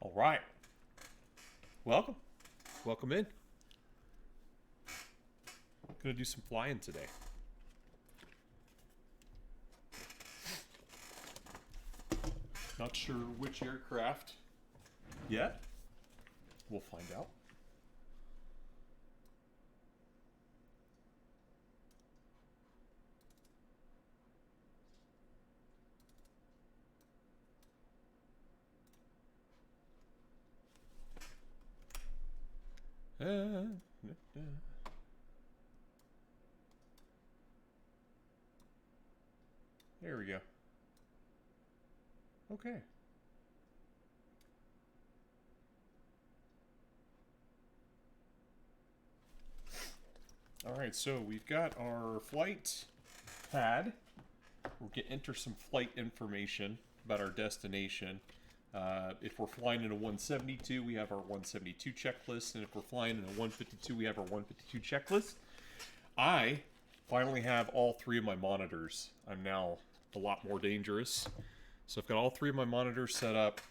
All right. Welcome. Welcome in. Gonna do some flying today. Not sure which aircraft yet. We'll find out. There we go. Okay. All right, so we've got our flight pad. We're going to enter some flight information about our destination. If we're flying in a 172, we have our 172 checklist, and if we're flying in a 152, we have our 152 checklist. I finally have all three of my monitors. I'm now a lot more dangerous. So I've got all three of my monitors set up.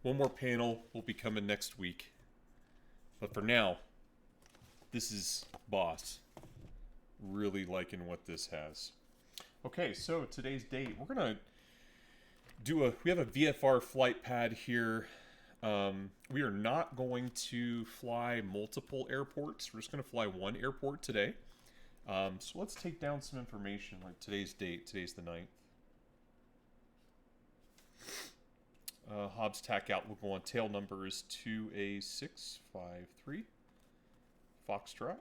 One more panel will be coming next week. But for now, this is boss. Really liking what this has. Okay, so today's date. We're going to do we have a VFR flight pad here. We are not going to fly multiple airports. We're just going to fly one airport today. So let's take down some information, like today's date. Today's the 9th. Hobbs tack outlook on tail number is 2A653 Foxtrot.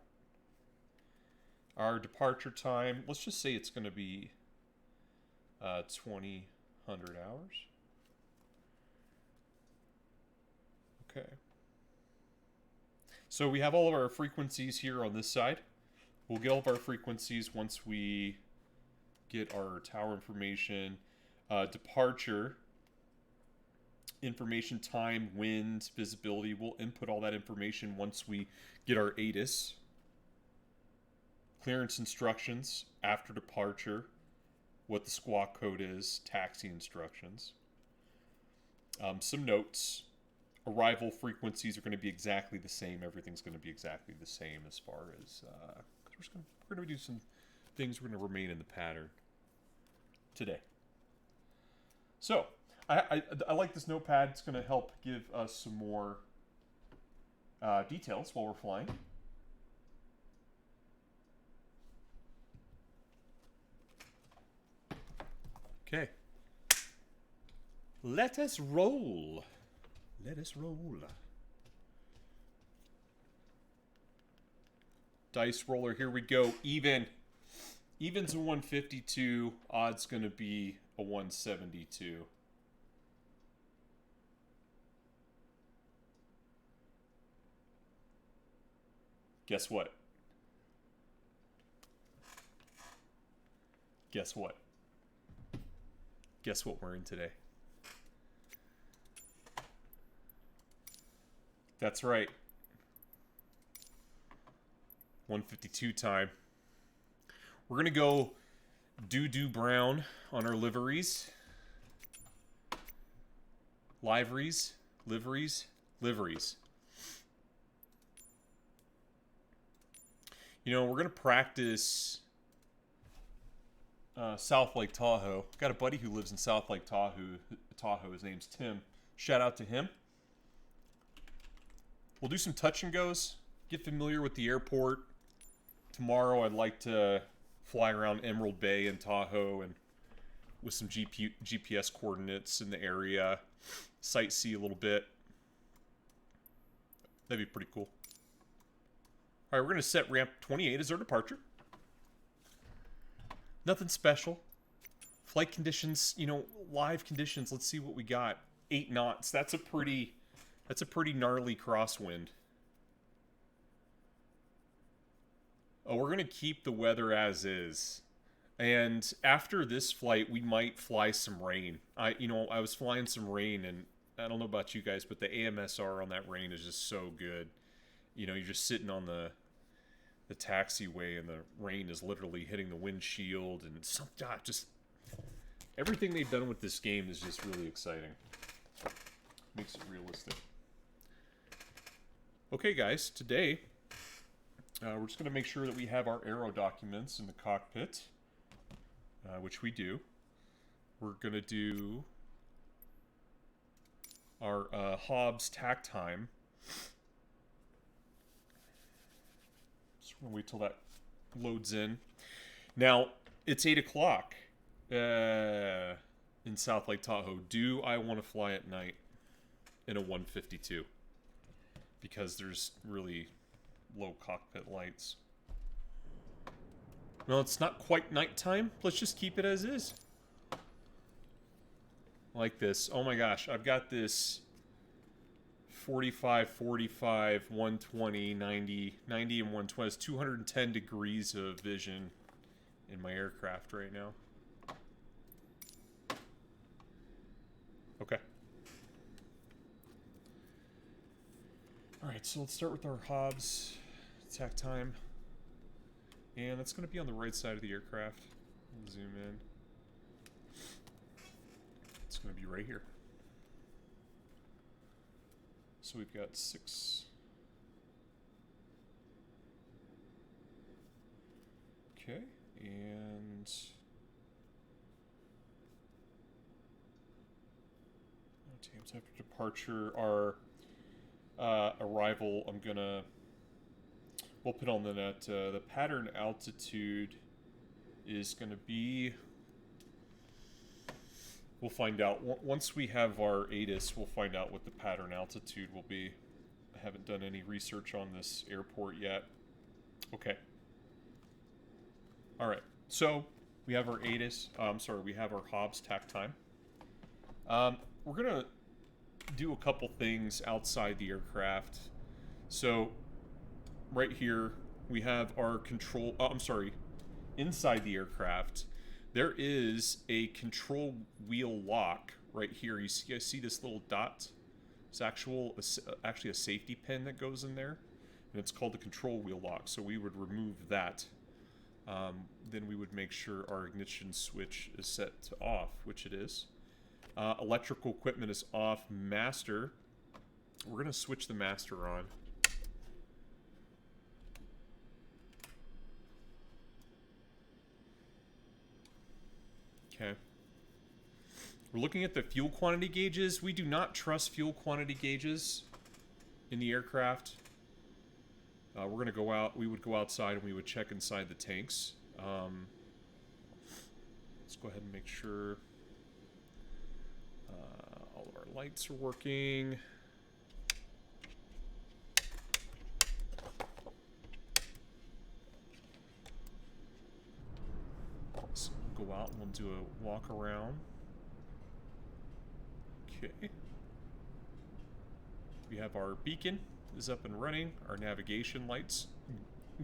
Our departure time, let's just say it's going to be 2000 hours. Okay. So we have all of our frequencies here on this side. We'll get all of our frequencies once we get our tower information, departure information, time, wind, visibility. We'll input all that information once we get our ATIS. Clearance instructions after departure, what the squawk code is, taxi instructions. Some notes. Arrival frequencies are going to be exactly the same. Everything's going to be exactly the same as far as... we're going to do some things. We're going to remain in the pattern today. So, I like this notepad. It's going to help give us some more details while we're flying. Okay. Let us roll. Let us roll. Dice roller, here we go. Even. Even's a 152. Odd's going to be a 172. Guess what? Guess what? Guess what we're in today? That's right. 152 time. We're going to go doo-doo brown on our liveries. Liveries. Liveries. Liveries. You know, we're going to practice South Lake Tahoe. Got a buddy who lives in South Lake Tahoe. His name's Tim. Shout out to him. We'll do some touch and goes. Get familiar with the airport. Tomorrow I'd like to fly around Emerald Bay and Tahoe and with some GPS coordinates in the area. Sightsee a little bit. That'd be pretty cool. All right, we're going to set ramp 28 as our departure. Nothing special. Flight conditions, you know, live conditions. Let's see what we got. 8 knots. That's a pretty gnarly crosswind. Oh, we're going to keep the weather as is. And after this flight, we might fly some rain. I was flying some rain, and I don't know about you guys, but the AMSR on that rain is just so good. You know, you're just sitting on the taxiway, and the rain is literally hitting the windshield, and just everything they've done with this game is just really exciting. Makes it realistic. Okay, guys, today we're just going to make sure that we have our aero documents in the cockpit, which we do. We're going to do our Hobbs tack time. Just going to wait till that loads in. Now, it's 8 o'clock in South Lake Tahoe. Do I want to fly at night in a 152? Because there's really low cockpit lights. Well, it's not quite nighttime. Let's just keep it as is. Like this. Oh my gosh, I've got this 45, 45, 120, 90, 90 and 120. It's 210 degrees of vision in my aircraft right now. Okay. Alright, so let's start with our Hobbs tack time. And that's going to be on the right side of the aircraft. We'll zoom in. It's going to be right here. So we've got 6. Okay, and times after departure, our arrival, we'll put on the net, the pattern altitude is going to be, we'll find out, once we have our ATIS, we'll find out what the pattern altitude will be. I haven't done any research on this airport yet. Okay. Alright, so we have our ATIS, we have our Hobbs tack time. We're going to do a couple things outside the aircraft. So right here we have our control, inside the aircraft there is a control wheel lock right here. You see this little dot? It's actually a safety pin that goes in there, and it's called the control wheel lock. So we would remove that. Then we would make sure our ignition switch is set to off, which it is. Electrical equipment is off. Master, we're going to switch the master on. Okay. We're looking at the fuel quantity gauges. We do not trust fuel quantity gauges in the aircraft. We're going to go out. We would go outside and we would check inside the tanks. Let's go ahead and make sure all of our lights are working. So we'll go out and we'll do a walk around. Okay. We have our beacon is up and running. Our navigation lights.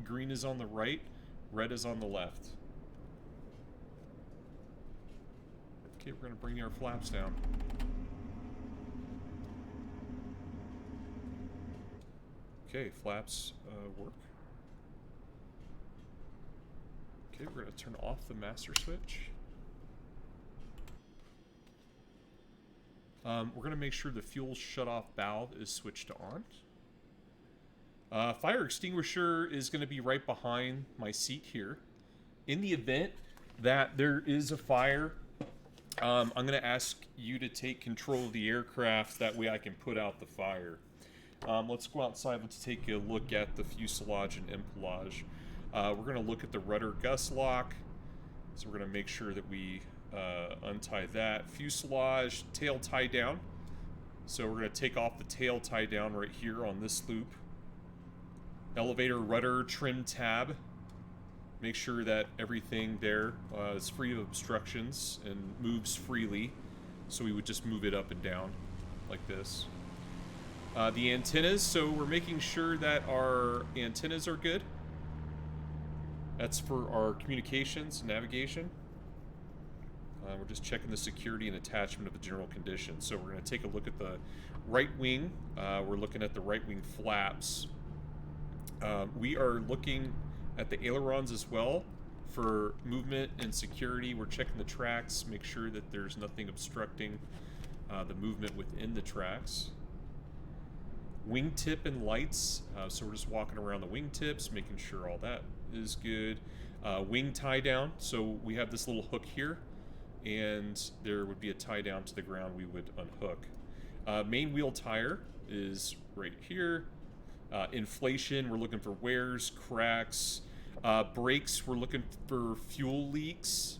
Green is on the right. Red is on the left. Okay, we're going to bring our flaps down. Okay, flaps work. Okay, we're going to turn off the master switch. We're going to make sure the fuel shutoff valve is switched on. Fire extinguisher is going to be right behind my seat here. In the event that there is a fire, I'm going to ask you to take control of the aircraft. That way I can put out the fire. Let's go outside. Let's take a look at the fuselage and empennage. We're going to look at the rudder gust lock. So we're going to make sure that we untie that. Fuselage tail tie down. So we're going to take off the tail tie down right here on this loop. Elevator rudder trim tab. Make sure that everything there is free of obstructions and moves freely. So we would just move it up and down like this. The antennas, so we're making sure that our antennas are good. That's for our communications, navigation. We're just checking the security and attachment of the general conditions. So we're going to take a look at the right wing. We're looking at the right wing flaps. We are looking at the ailerons as well. for movement and security, we're checking the tracks, make sure that there's nothing obstructing the movement within the tracks. Wingtip and lights, so we're just walking around the wingtips, making sure all that is good. Wing tie down, so we have this little hook here, and there would be a tie down to the ground we would unhook. Main wheel tire is right here. Inflation, we're looking for wears, cracks. Brakes, we're looking for fuel leaks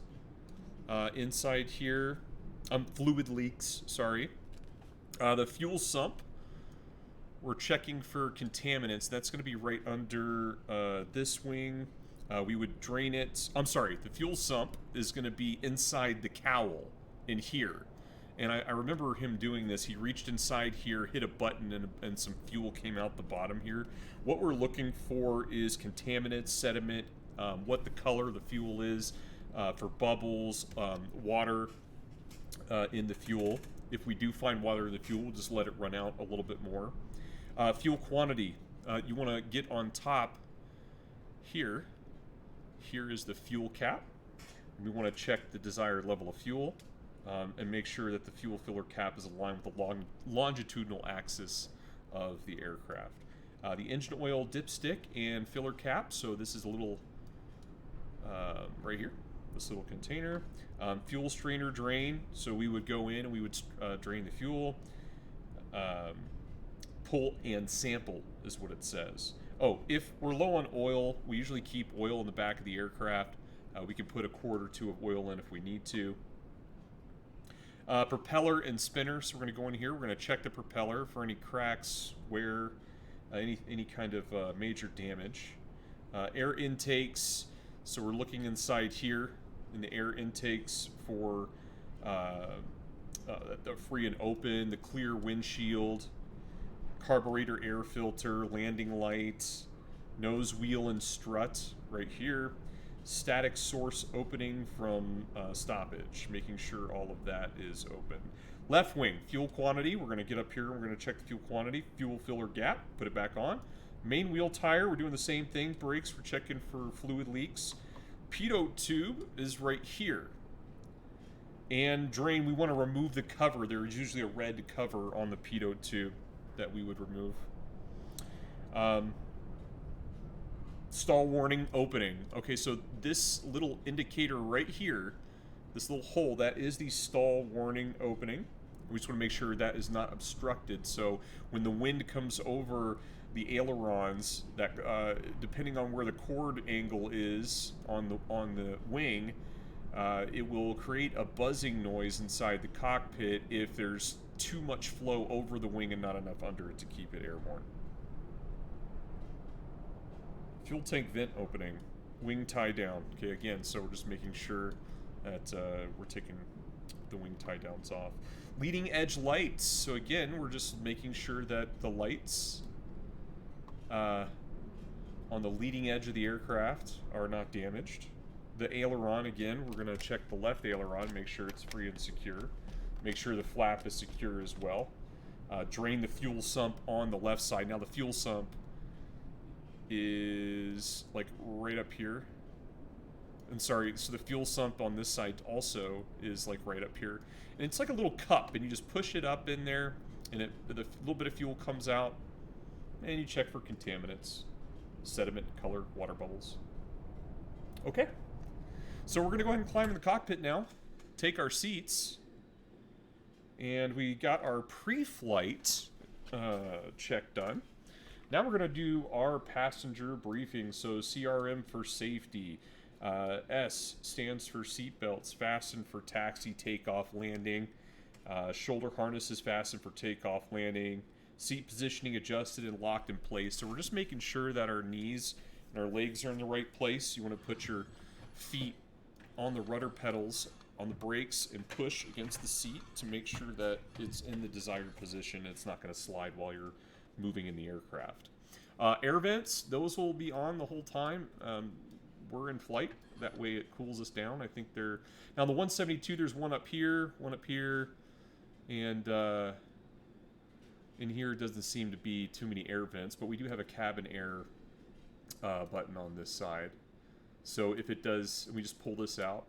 inside here. Fluid leaks, sorry. The fuel sump, we're checking for contaminants. That's going to be right under this wing. We would drain it. I'm sorry, the fuel sump is going to be inside the cowl in here. And I remember him doing this. He reached inside here, hit a button, and some fuel came out the bottom here. What we're looking for is contaminants, sediment, what the color of the fuel is, for bubbles, water in the fuel. If we do find water in the fuel, we'll just let it run out a little bit more. Fuel quantity, you want to get on top here. Here is the fuel cap. We want to check the desired level of fuel. And make sure that the fuel filler cap is aligned with the longitudinal axis of the aircraft. The engine oil dipstick and filler cap, so this is a little, right here, this little container. Fuel strainer drain, so we would go in and we would drain the fuel. Pull and sample is what it says. Oh, if we're low on oil, we usually keep oil in the back of the aircraft. We can put a quart or two of oil in if we need to. Propeller and spinner, so we're going to go in here, we're going to check the propeller for any cracks, wear, any kind of major damage. Air intakes, so we're looking inside here in the air intakes for the free and open, the clear windshield, carburetor air filter, landing lights, nose wheel and strut right here. Static source opening from stoppage, making sure all of that is open. Left wing, fuel quantity, we're going to get up here and we're going to check the fuel quantity. Fuel filler gap, put it back on. Main wheel tire, we're doing the same thing. Brakes, we're checking for fluid leaks. Pitot tube is right here. And drain, we want to remove the cover. There is usually a red cover on the pitot tube that we would remove. Stall warning opening. Okay, so this little indicator right here, this little hole, that is the stall warning opening. We just want to make sure that is not obstructed. So when the wind comes over the ailerons, that depending on where the chord angle is on the wing, it will create a buzzing noise inside the cockpit if there's too much flow over the wing and not enough under it to keep it airborne. Fuel tank vent opening, wing tie down. Okay, again, so we're just making sure that we're taking the wing tie downs off. Leading edge lights. So again, we're just making sure that the lights on the leading edge of the aircraft are not damaged. The aileron, again, we're going to check the left aileron, make sure it's free and secure. Make sure the flap is secure as well. Drain the fuel sump on the left side. Now the fuel sump is like right up here. And sorry, so the fuel sump on this side also is like right up here. And it's like a little cup, and you just push it up in there, and the little bit of fuel comes out, and you check for contaminants, sediment, color, water bubbles. Okay, so we're gonna go ahead and climb in the cockpit now, take our seats, and we got our pre-flight check done. Now we're going to do our passenger briefing. So CRM for safety. S stands for seatbelts, fasten for taxi, takeoff, landing. Shoulder harness is fastened for takeoff, landing. Seat positioning adjusted and locked in place. So we're just making sure that our knees and our legs are in the right place. You want to put your feet on the rudder pedals, on the brakes, and push against the seat to make sure that it's in the desired position. It's not going to slide while you're moving in the aircraft. Air vents, those will be on the whole time. We're in flight. That way it cools us down. I think they're... Now the 172, there's one up here, and in here it doesn't seem to be too many air vents, but we do have a cabin air button on this side. So if it does, we just pull this out,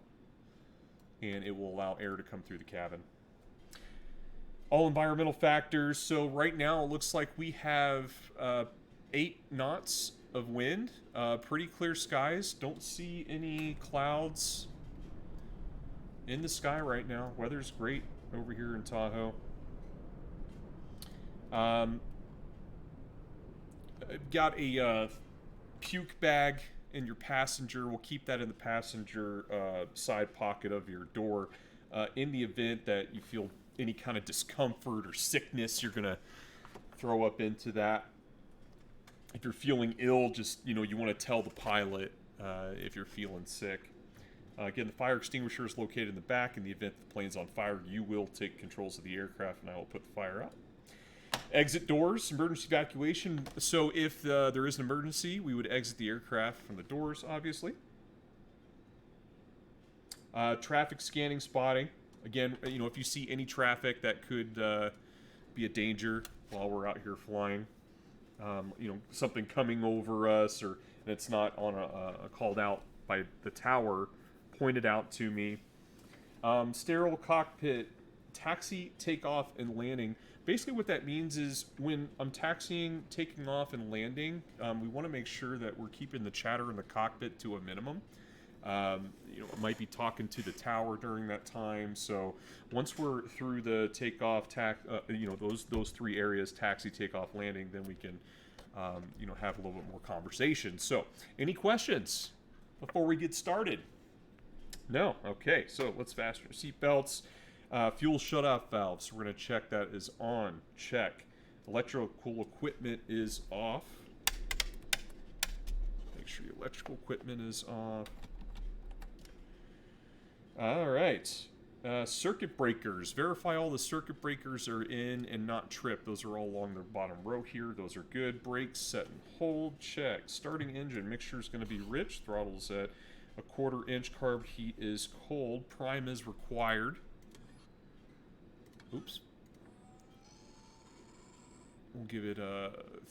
and it will allow air to come through the cabin. All environmental factors. So right now it looks like we have 8 knots of wind. Pretty clear skies. Don't see any clouds in the sky right now. Weather's great over here in Tahoe. Got a puke bag in your passenger. We'll keep that in the passenger side pocket of your door. In the event that you feel any kind of discomfort or sickness, you're gonna throw up into that. If you're feeling ill, just, you want to tell the pilot if you're feeling sick. Again, the fire extinguisher is located in the back. In the event the plane's on fire, you will take controls of the aircraft, and I will put the fire out. Exit doors, emergency evacuation. So if there is an emergency, we would exit the aircraft from the doors, obviously. Traffic scanning, spotting. Again, if you see any traffic that could be a danger while we're out here flying, something coming over us, and it's not on a called out by the tower, pointed out to me. Sterile cockpit, taxi, takeoff, and landing. Basically what that means is when I'm taxiing, taking off, and landing, we want to make sure that we're keeping the chatter in the cockpit to a minimum. Might be talking to the tower during that time. So once we're through the takeoff, those 3 areas, taxi, takeoff, landing, then we can, have a little bit more conversation. So any questions before we get started? No? Okay, so let's fasten your seatbelts. Fuel shutoff valves, we're going to check that is on. Check. Electrical equipment is off. Make sure your electrical equipment is off. All right. Circuit breakers. Verify all the circuit breakers are in and not tripped. Those are all along the bottom row here. Those are good. Brakes set and hold. Check. Starting engine. Mixture is going to be rich. Throttle's at 1/4 inch. Carb heat is cold. Prime is required. Oops. We'll give it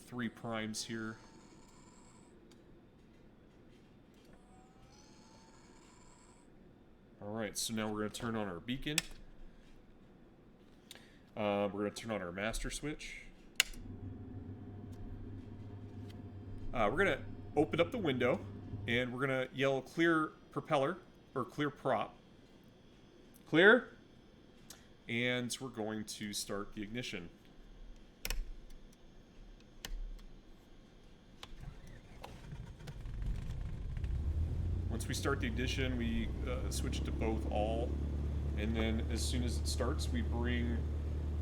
3 primes here. Alright, so now we're going to turn on our beacon. We're going to turn on our master switch. We're going to open up the window, and we're going to yell clear propeller, or clear prop. Clear? And we're going to start the ignition. Once we start the ignition, we switch to both all, and then as soon as it starts, we bring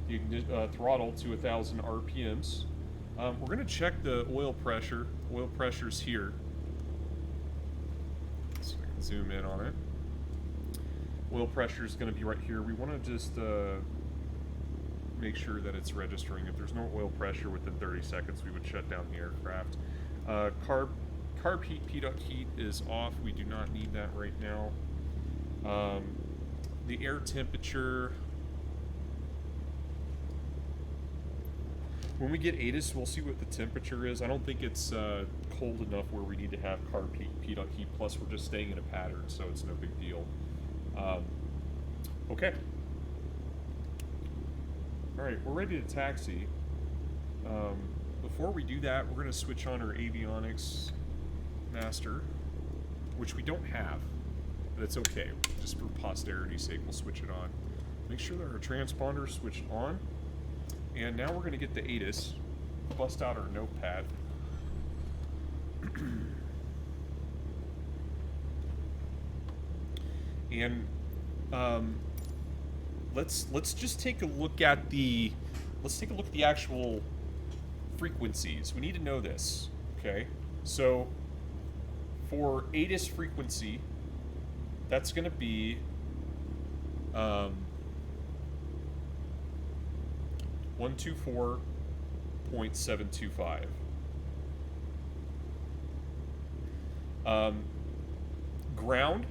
the throttle to 1,000 RPMs. We're going to check the oil pressure. Oil pressure's here. So I can zoom in on it. Oil pressure is going to be right here. We want to just make sure that it's registering. If there's no oil pressure within 30 seconds, we would shut down the aircraft. Carb heat, P-duct heat is off. We do not need that right now. The air temperature. When we get ATIS, we'll see what the temperature is. I don't think it's cold enough where we need to have carb heat, P-duct heat. Plus, we're just staying in a pattern, so it's no big deal. Okay. All right, we're ready to taxi. Before we do that, we're going to switch on our avionics master, which we don't have, but it's okay. Just for posterity's sake, we'll switch it on. Make sure that our transponder is switched on. And now we're going to get the ATIS. Bust out our notepad. And let's just take a look at the actual frequencies. We need to know this. Okay, so for ATIS frequency, that's going to be 124.725. Ground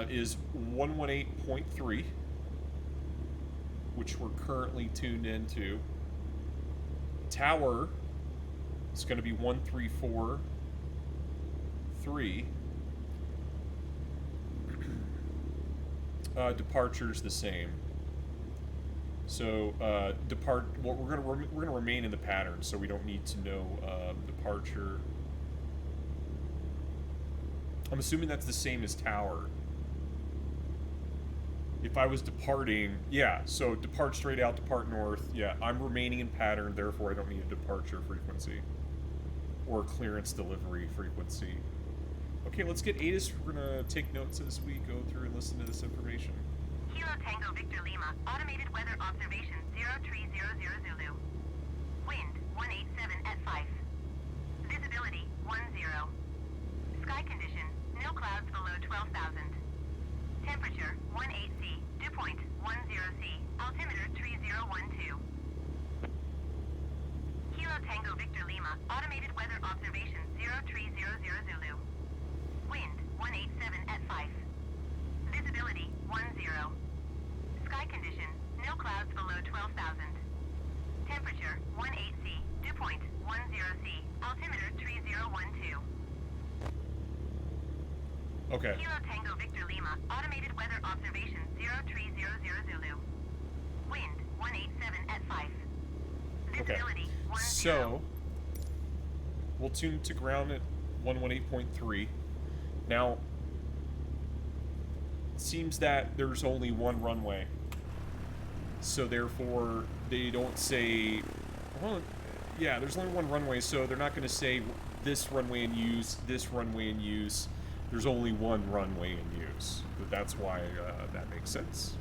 is 118.3, which we're currently tuned into. Tower is going to be 134 1.3. Departure's the same. So well, we're gonna remain in the pattern, so we don't need to know departure. I'm assuming that's the same as tower. If I was departing, yeah, so depart straight out, depart north, yeah, I'm remaining in pattern, therefore I don't need a departure frequency. Or clearance delivery frequency. Okay, let's get ATIS. We're gonna take notes as we go through and listen to this information. Kilo Tango Victor Lima, automated weather observation 0300 Zulu. Wind 187 at 5. Visibility 10. Sky condition, no clouds below 12,000. Temperature 18C, dew point 10C, altimeter 3012. Kilo Tango Victor Lima, automated weather observation 0300 Zulu. Wind 187 at 5. Visibility 10. Sky condition, no clouds below 12,000. Temperature 18C, dew point 10C, altimeter 3012. Okay. Kilo Tango Victor Lima, automated weather observation 0300 Zulu. Wind 187 at 5. Visibility 10. So we'll tune to ground at 118.3. Now, it seems that there's only one runway. So therefore, they don't say, well, yeah, there's only one runway, so they're not going to say this runway in use, this runway in use. There's only one runway in use. But that's why that makes sense.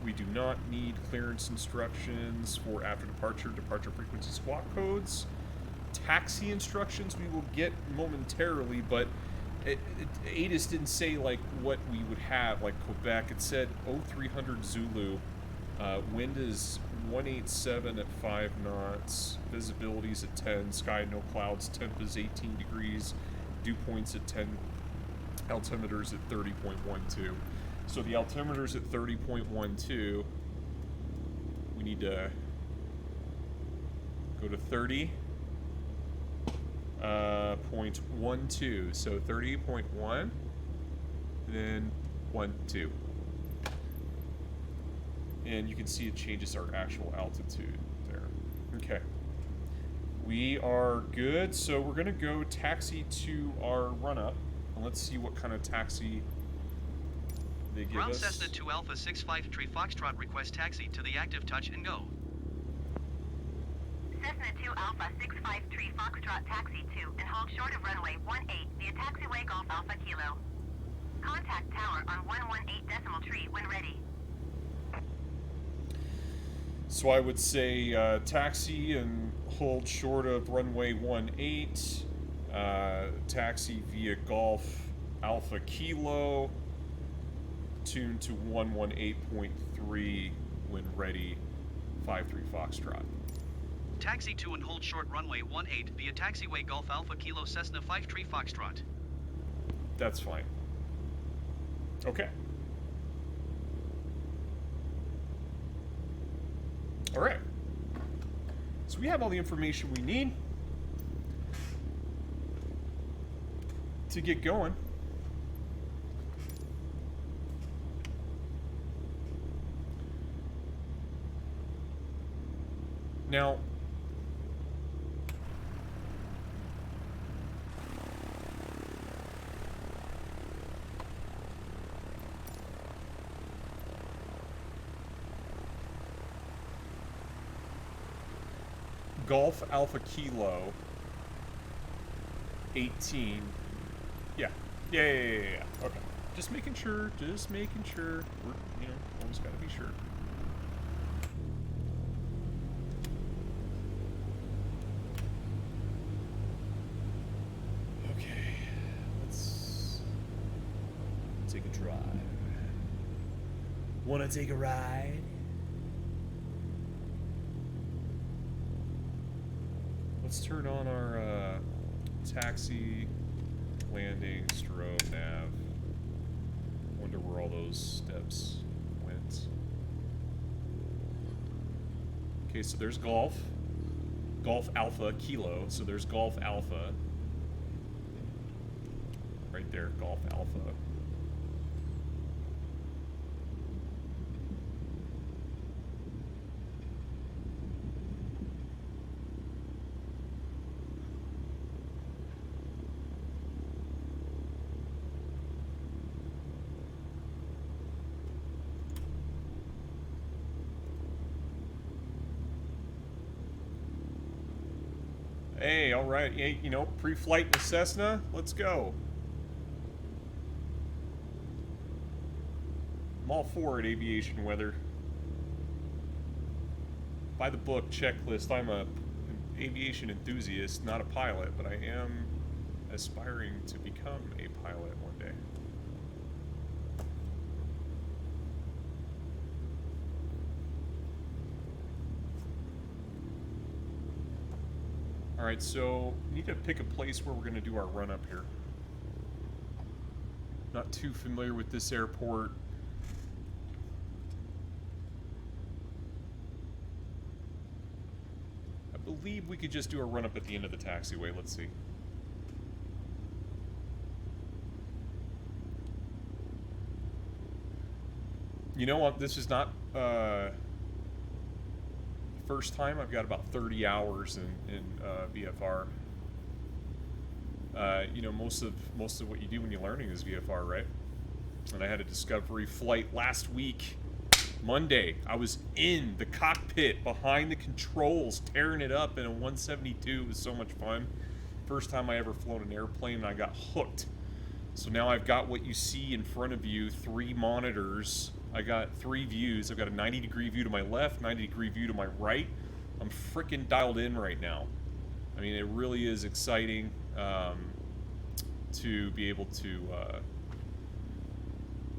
We do not need clearance instructions for after departure, departure frequency squawk codes. Taxi instructions we will get momentarily, but ATIS didn't say like what we would have, like Quebec. It said 0300 Zulu. Wind is 187 at 5 knots. Visibility's at 10. Sky no clouds. Temp is 18 degrees. Dew points at 10. Altimeter's at 30.12. So the altimeter's at 30.12. We need to go to 30.12. So 30.1, then 1.2. And you can see it changes our actual altitude there. Okay. We are good, so we're gonna go taxi to our run-up, and let's see what kind of taxi they give Ground us. Cessna 2 Alpha 653 Foxtrot, request taxi to the active touch and go. Cessna 2 Alpha 653 Foxtrot taxi to and hold short of runway 18 via taxiway Golf Alpha Kilo. Contact tower on 118.3 when ready. So I would say taxi and hold short of runway 18, taxi via Golf Alpha Kilo, tune to 118.3 when ready, 53 Foxtrot. Taxi to and hold short runway 18 via taxiway Golf Alpha Kilo Cessna 53 Foxtrot. That's fine. Okay. All right. So we have all the information we need to get going. Now, Golf Alpha Kilo 18. Yeah. Okay. Just making sure. We're, always gotta be sure. Okay. Let's take a drive. Wanna take a ride? Let's turn on our taxi, landing, strobe, nav. Wonder where all those steps went. Okay, so there's Golf Alpha Kilo. So there's Golf Alpha. there, Golf Alpha. Hey, all right, hey, you know, pre-flight in the Cessna, let's go. I'm all for it, aviation weather. By the book checklist, I'm an aviation enthusiast, not a pilot, but I am aspiring to become a pilot one day. Alright, so we need to pick a place where we're going to do our run up here. Not too familiar with this airport. I believe we could just do a run up at the end of the taxiway. Let's see. You know what? This is not first time. I've got about 30 hours in VFR. You know, most of what you do when you're learning is VFR, right? And I had a discovery flight last week, Monday. I was in the cockpit behind the controls, tearing it up in a 172. It was so much fun. First time I ever flown an airplane, and I got hooked. So now I've got what you see in front of you, 3 monitors. I got 3 views. I've got a 90-degree view to my left, 90-degree view to my right. I'm freaking dialed in right now. I mean, it really is exciting to be able to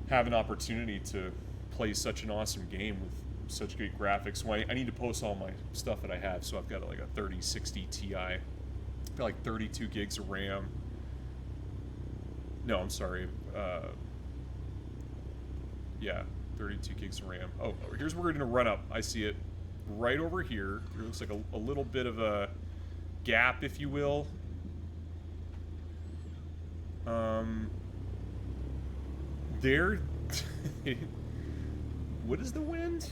have an opportunity to play such an awesome game with such great graphics. Well, I need to post all my stuff that I have, so I've got like a 3060 Ti. I've got like 32 gigs of RAM. No, I'm sorry. Yeah, 32 gigs of RAM. Oh, here's where we're going to run up. I see it right over here. There looks like a little bit of a gap, if you will. There. What is the wind?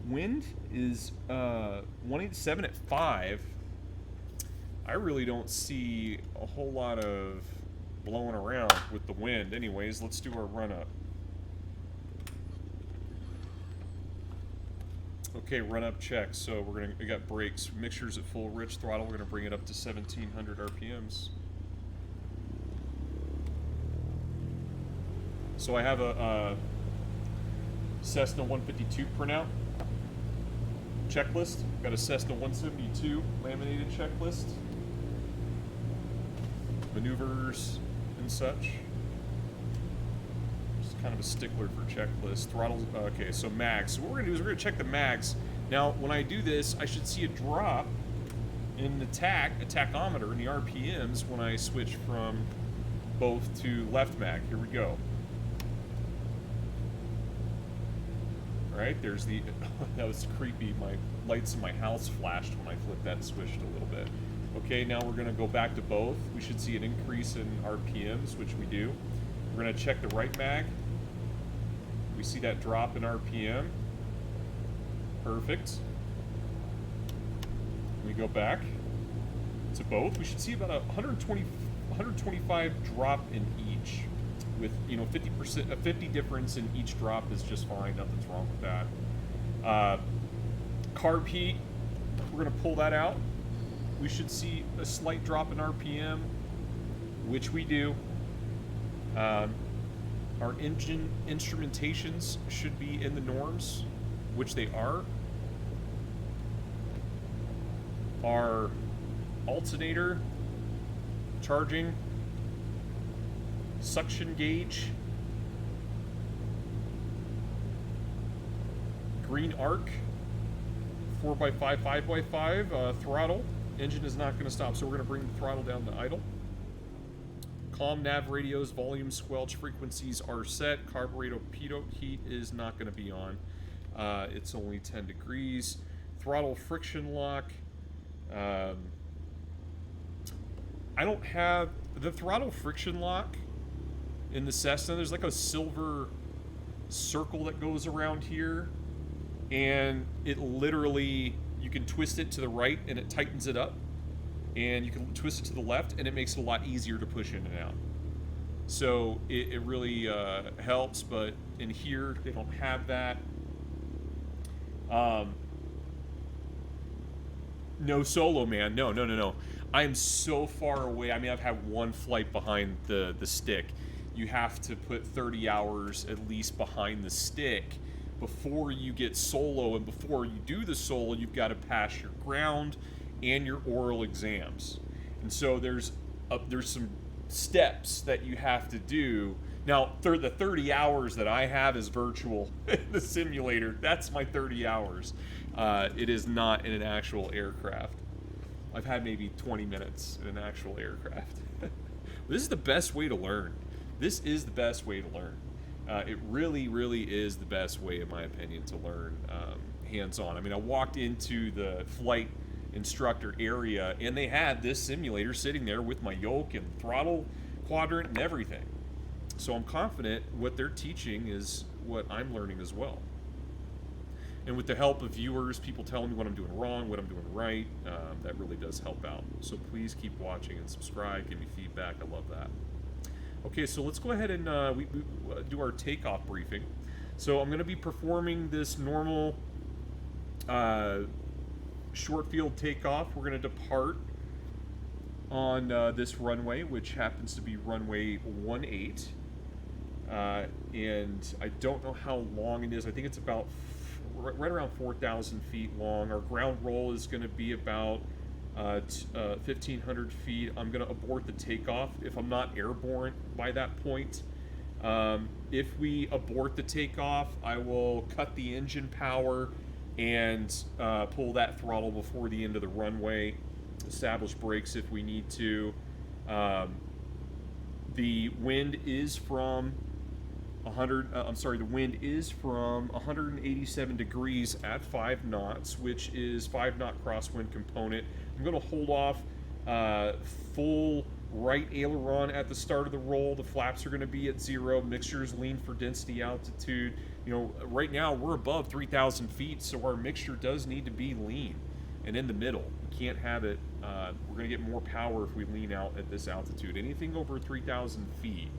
Wind is 187 at 5. I really don't see a whole lot of blowing around with the wind. Anyways, let's do our run up. Okay, run up check. So we got brakes. Mixture's at full rich throttle. We're gonna bring it up to 1700 RPMs. So I have a Cessna 152 printout checklist. Got a Cessna 172 laminated checklist. Maneuvers and such. Just kind of a stickler for checklist. Throttles. Okay, so mags. So what we're gonna do is we're gonna check the mags. Now, when I do this, I should see a drop in the tachometer, in the RPMs when I switch from both to left mag. Here we go. Right, there's the, that was creepy, my lights in my house flashed when I flipped that switch a little bit. Okay, now we're gonna go back to both. We should see an increase in RPMs, which we do. We're gonna check the right mag. We see that drop in RPM. Perfect. We go back to both. We should see about a 125 drop in each. With, you know, 50%, a 50 difference in each drop is just fine. Nothing's wrong with that. Carb heat, we're gonna pull that out. We should see a slight drop in RPM, which we do. Our engine instrumentations should be in the norms, which they are. Our alternator charging, suction gauge, green arc, 4x5, 5x5, throttle. Engine is not going to stop, so we're going to bring the throttle down to idle. Comm nav radios, volume, squelch frequencies are set. Carburetor pitot heat is not going to be on. It's only 10 degrees. Throttle friction lock. I don't have the throttle friction lock in the Cessna, there's like a silver circle that goes around here, and it literally, you can twist it to the right and it tightens it up, and you can twist it to the left and it makes it a lot easier to push in and out. So it really helps, but in here they don't have that. No solo, man. No. I am so far away. I mean, I've had one flight behind the stick. You have to put 30 hours at least behind the stick before you get solo, and before you do the solo, you've got to pass your ground and your oral exams. And so there's some steps that you have to do. Now, the 30 hours that I have is virtual in the simulator. That's my 30 hours. It is not in an actual aircraft. I've had maybe 20 minutes in an actual aircraft. This is the best way to learn. This is the best way to learn. It really, really is the best way, in my opinion, to learn hands-on. I mean, I walked into the flight instructor area, and they had this simulator sitting there with my yoke and throttle quadrant and everything. So I'm confident what they're teaching is what I'm learning as well. And with the help of viewers, people telling me what I'm doing wrong, what I'm doing right, that really does help out. So please keep watching and subscribe, give me feedback. I love that. Okay, so let's go ahead and we do our takeoff briefing. So I'm going to be performing this normal short field takeoff. We're going to depart on this runway, which happens to be runway 18. And I don't know how long it is. I think it's about right around 4,000 feet long. Our ground roll is going to be about 1,500 feet. I'm going to abort the takeoff if I'm not airborne by that point. If we abort the takeoff, I will cut the engine power and pull that throttle before the end of the runway, establish brakes if we need to. The wind is from 187 degrees at 5 knots, which is 5 knot crosswind component. I'm going to hold off full right aileron at the start of the roll. The flaps are going to be at 0. Mixtures lean for density altitude. You know, right now we're above 3,000 feet, so our mixture does need to be lean and in the middle. We can't have it. We're going to get more power if we lean out at this altitude. Anything over 3,000 feet,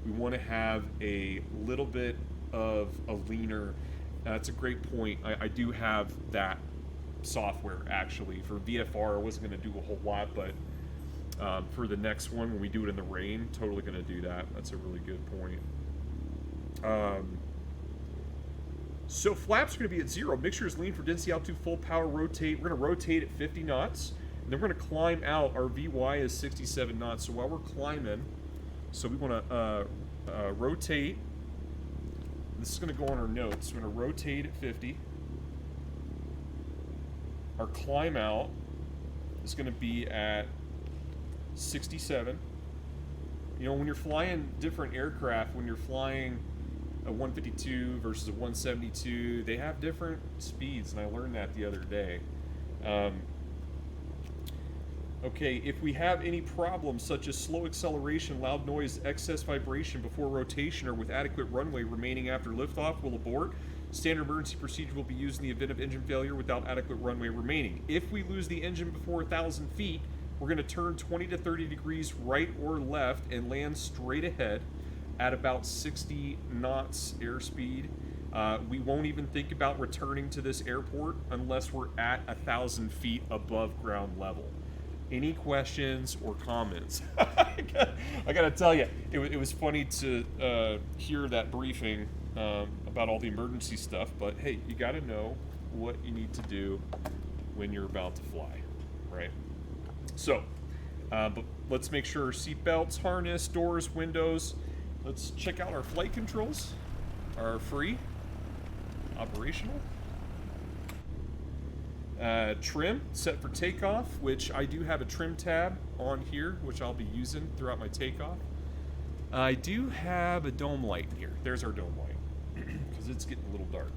we want to have a little bit of a leaner. That's a great point. I do have that software actually. For VFR, I wasn't going to do a whole lot, but for the next one, when we do it in the rain, totally going to do that. That's a really good point. So flaps are going to be at 0. Mixture is lean for density altitude, full power, rotate. We're going to rotate at 50 knots. And then we're going to climb out. Our VY is 67 knots. So while we're climbing, so we want to rotate. This is going to go on our notes. We're going to rotate at 50. Our climb out is going to be at 67. You know, when you're flying different aircraft, when you're flying a 152 versus a 172, they have different speeds, and I learned that the other day. Okay, if we have any problems such as slow acceleration, loud noise, excess vibration before rotation, or with adequate runway remaining after liftoff, we'll abort. Standard emergency procedure will be used in the event of engine failure without adequate runway remaining. If we lose the engine before 1,000 feet, we're going to turn 20 to 30 degrees right or left and land straight ahead at about 60 knots airspeed. We won't even think about returning to this airport unless we're at 1,000 feet above ground level. Any questions or comments? I gotta tell you, it was funny to hear that briefing about all the emergency stuff, but hey, you gotta know what you need to do when you're about to fly, right? So, but let's make sure seatbelts, harness, doors, windows. Let's check out our flight controls. Are free, operational. Trim set for takeoff, which I do have a trim tab on here, which I'll be using throughout my takeoff. I do have a dome light in here. There's our dome light, because it's getting a little dark.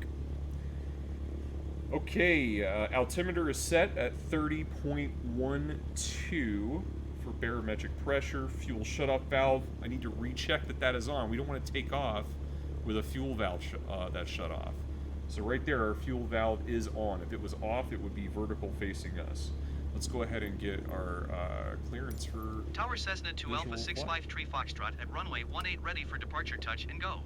Okay, altimeter is set at 30.12 for barometric pressure, fuel shutoff valve. I need to recheck that that is on. We don't want to take off with a fuel valve that shut off. So right there, our fuel valve is on. If it was off, it would be vertical facing us. Let's go ahead and get our clearance for Tower Cessna 2 Alpha visual 653 Foxtrot at runway 18 ready for departure, touch and go.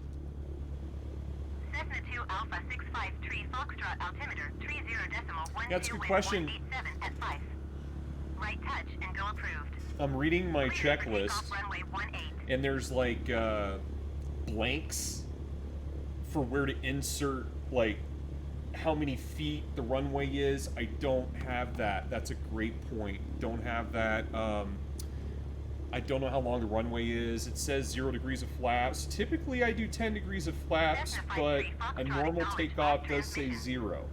Cessna 2 Alpha 653 Foxtrot altimeter 30.12 That's a good question. 187 at 5. Right touch and go approved. I'm reading my Clear for checklist, takeoff runway 18. and there's like blanks for where to insert like how many feet the runway is. I don't have that. That's a great point. Don't have that. I don't know how long the runway is. It says 0 degrees of flaps. Typically I do 10 degrees of flaps, but a normal takeoff does say 0.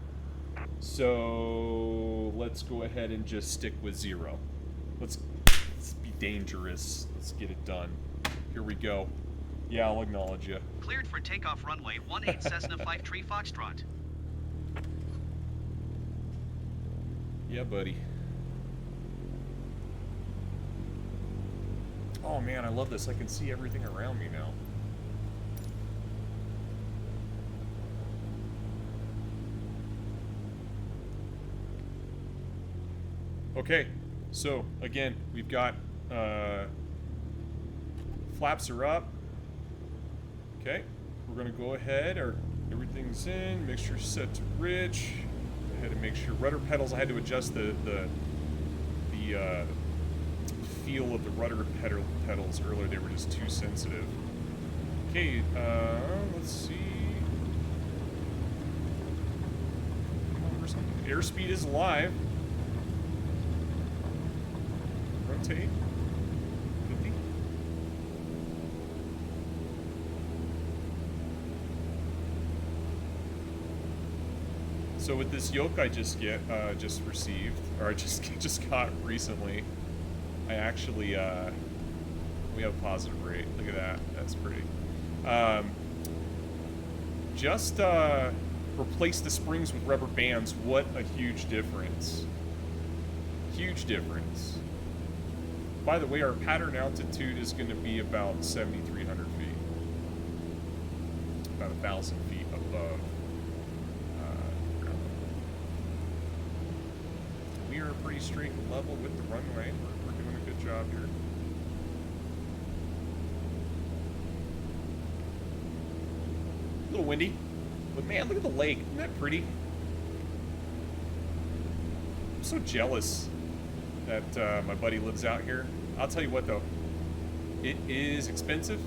So let's go ahead and just stick with 0. Let's be dangerous. Let's get it done. Here we go. Yeah, I'll acknowledge you. Cleared for takeoff runway 18 Cessna 53 Foxtrot. Yeah, buddy. Oh man, I love this. I can see everything around me now. Okay, so again, we've got flaps are up. Okay, we're gonna go ahead. Everything's in. Mixture set to rich. I had to make sure rudder pedals. I had to adjust the feel of the rudder pedals earlier. They were just too sensitive. Okay, let's see. Airspeed is live. Rotate. 50. So with this yoke I just received, or I just got recently, I actually we have a positive rate. Look at that. That's pretty. Just replace the springs with rubber bands. What a huge difference. Huge difference. By the way, our pattern altitude is going to be about 7,300 feet. About 1,000 feet above ground level. We are pretty straight and level with the runway. We're doing a good job here. A little windy, but man, look at the lake. Isn't that pretty? I'm so jealous that my buddy lives out here. I'll tell you what though, it is expensive.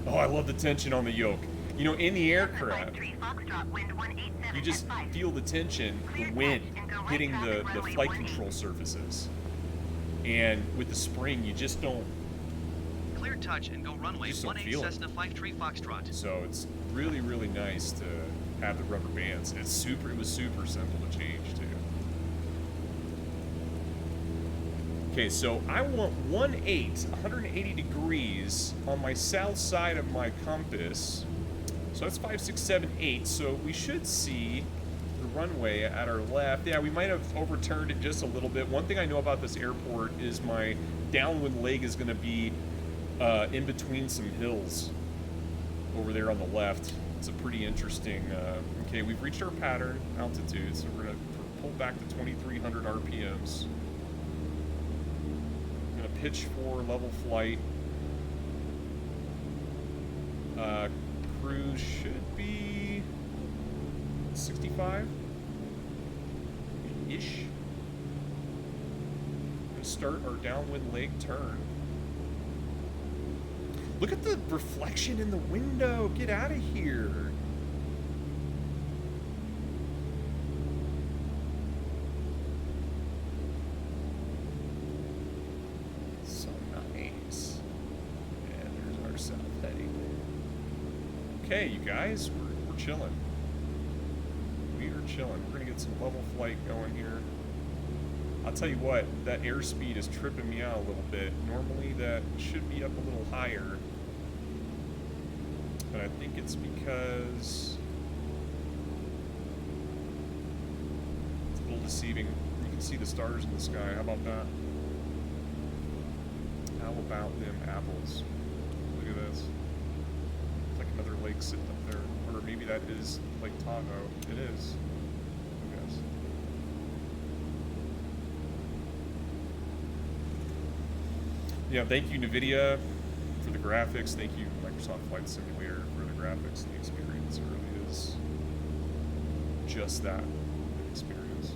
Oh, I love the tension on the yoke. You know, in the aircraft, you just feel the tension, the wind hitting the flight control surfaces. And with the spring, you just don't. Clear touch and go runway 18 Cessna 53 Foxtrot. So it's really, really nice to have the rubber bands. It was super simple to change too. Okay, so I want 180 degrees on my south side of my compass. So that's 5, 6, 7, 8. So we should see the runway at our left. Yeah, we might have overturned it just a little bit. One thing I know about this airport is my downwind leg is going to be in between some hills over there on the left. It's a pretty interesting. Okay, we've reached our pattern altitude, so we're going to pull back to 2,300 RPMs. I'm going to pitch for level flight. Cruise should be 65-ish. We're going to start our downwind leg turn. Look at the reflection in the window. Get out of here. So nice. And there's our south heading. Okay, you guys, we're chilling. We are chilling. We're going to get some level flight going here. I'll tell you what, that airspeed is tripping me out a little bit. Normally that should be up a little higher. But I think it's because it's a little deceiving. You can can see the stars in the sky. How about that? How about them apples? Look at this. It's like another lake sitting up there. Or maybe that is Lake Tahoe. It is. I guess. Yeah, thank you NVIDIA for the graphics. Thank you Microsoft Flight Simulator for the graphics. The experience really is just that, an experience.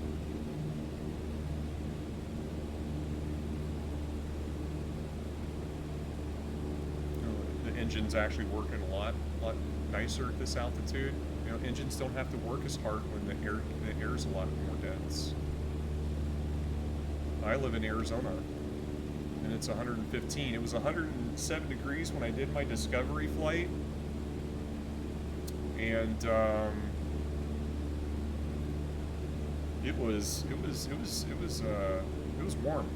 The engine's actually working a lot nicer at this altitude. You know, engines don't have to work as hard when the air is a lot more dense. I live in Arizona, and it's 115. It was 107 degrees when I did my discovery flight, and it was warm.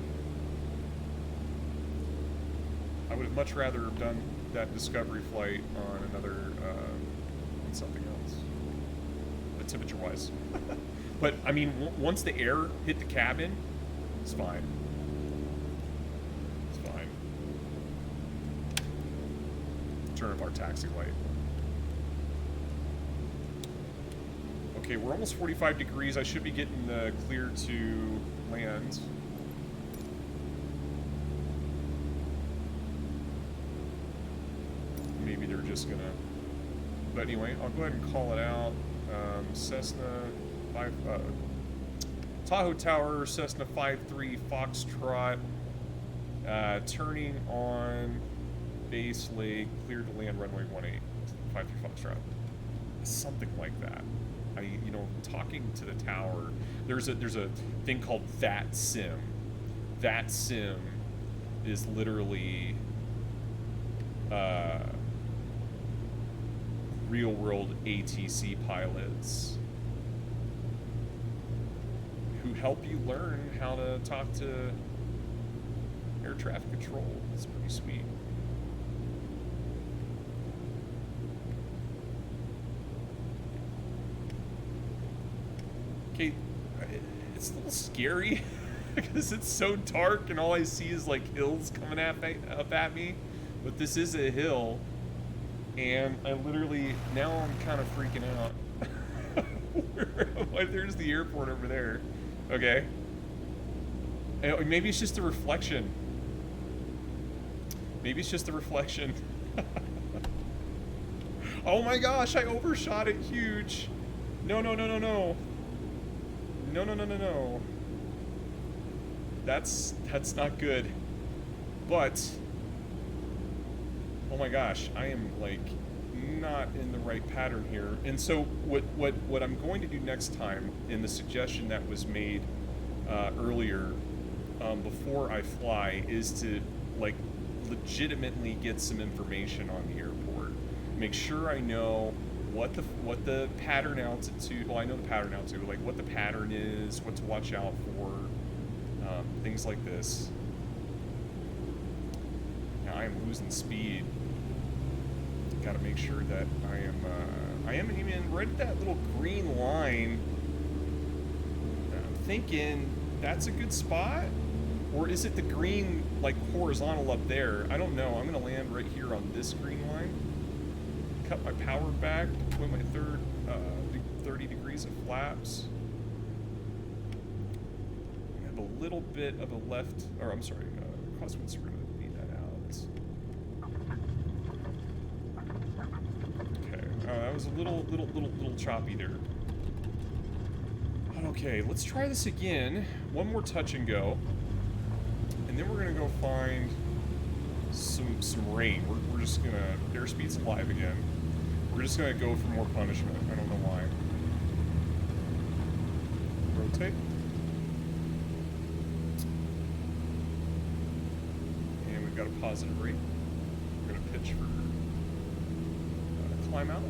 I would have much rather have done that discovery flight on another on something else, temperature-wise. But I mean, once the air hit the cabin, it's fine. It's fine. Turn up our taxi light. Okay, we're almost 45 degrees. I should be getting clear to land. Maybe they're just gonna... But anyway, I'll go ahead and call it out. Cessna 5... Tahoe Tower, Cessna 5-3 Foxtrot. Turning on base leg, clear to land runway 18, 5-3 Foxtrot. Something like that. You know, talking to the tower. There's a thing called VATSIM. VATSIM is literally real world ATC pilots who help you learn how to talk to air traffic control. It's pretty sweet. Okay, it's a little scary because it's so dark and all I see is like hills coming up at me. But this is a hill, and I literally, now I'm kind of freaking out. Where am I? There's the airport over there. Okay. Maybe it's just a reflection. Maybe it's just a reflection. Oh my gosh, I overshot it huge. No, no, no, no, no. No, no, no, no, no. That's not good. But, oh my gosh, I am like not in the right pattern here. And so what I'm going to do next time, in the suggestion that was made earlier before I fly, is to like legitimately get some information on the airport. Make sure I know what the pattern altitude, well, I know the pattern altitude, like what the pattern is, what to watch out for, things like this. Now I am losing speed. Got to make sure that I am even right at that little green line. I'm thinking that's a good spot, or is it the green like horizontal up there? I don't know. I'm gonna land right here on this green line. Cut my power back, put my 30 degrees of flaps. I have a little bit of a left, or I'm sorry, crosswinds are going to lead that out. Okay, that was a little choppy there. Okay, let's try this again. One more touch and go, and then we're going to go find some rain. We're just going to, airspeed's alive again. We're just going to go for more punishment. I don't know why. Rotate. And we've got a positive rate. We're going to pitch for climb out.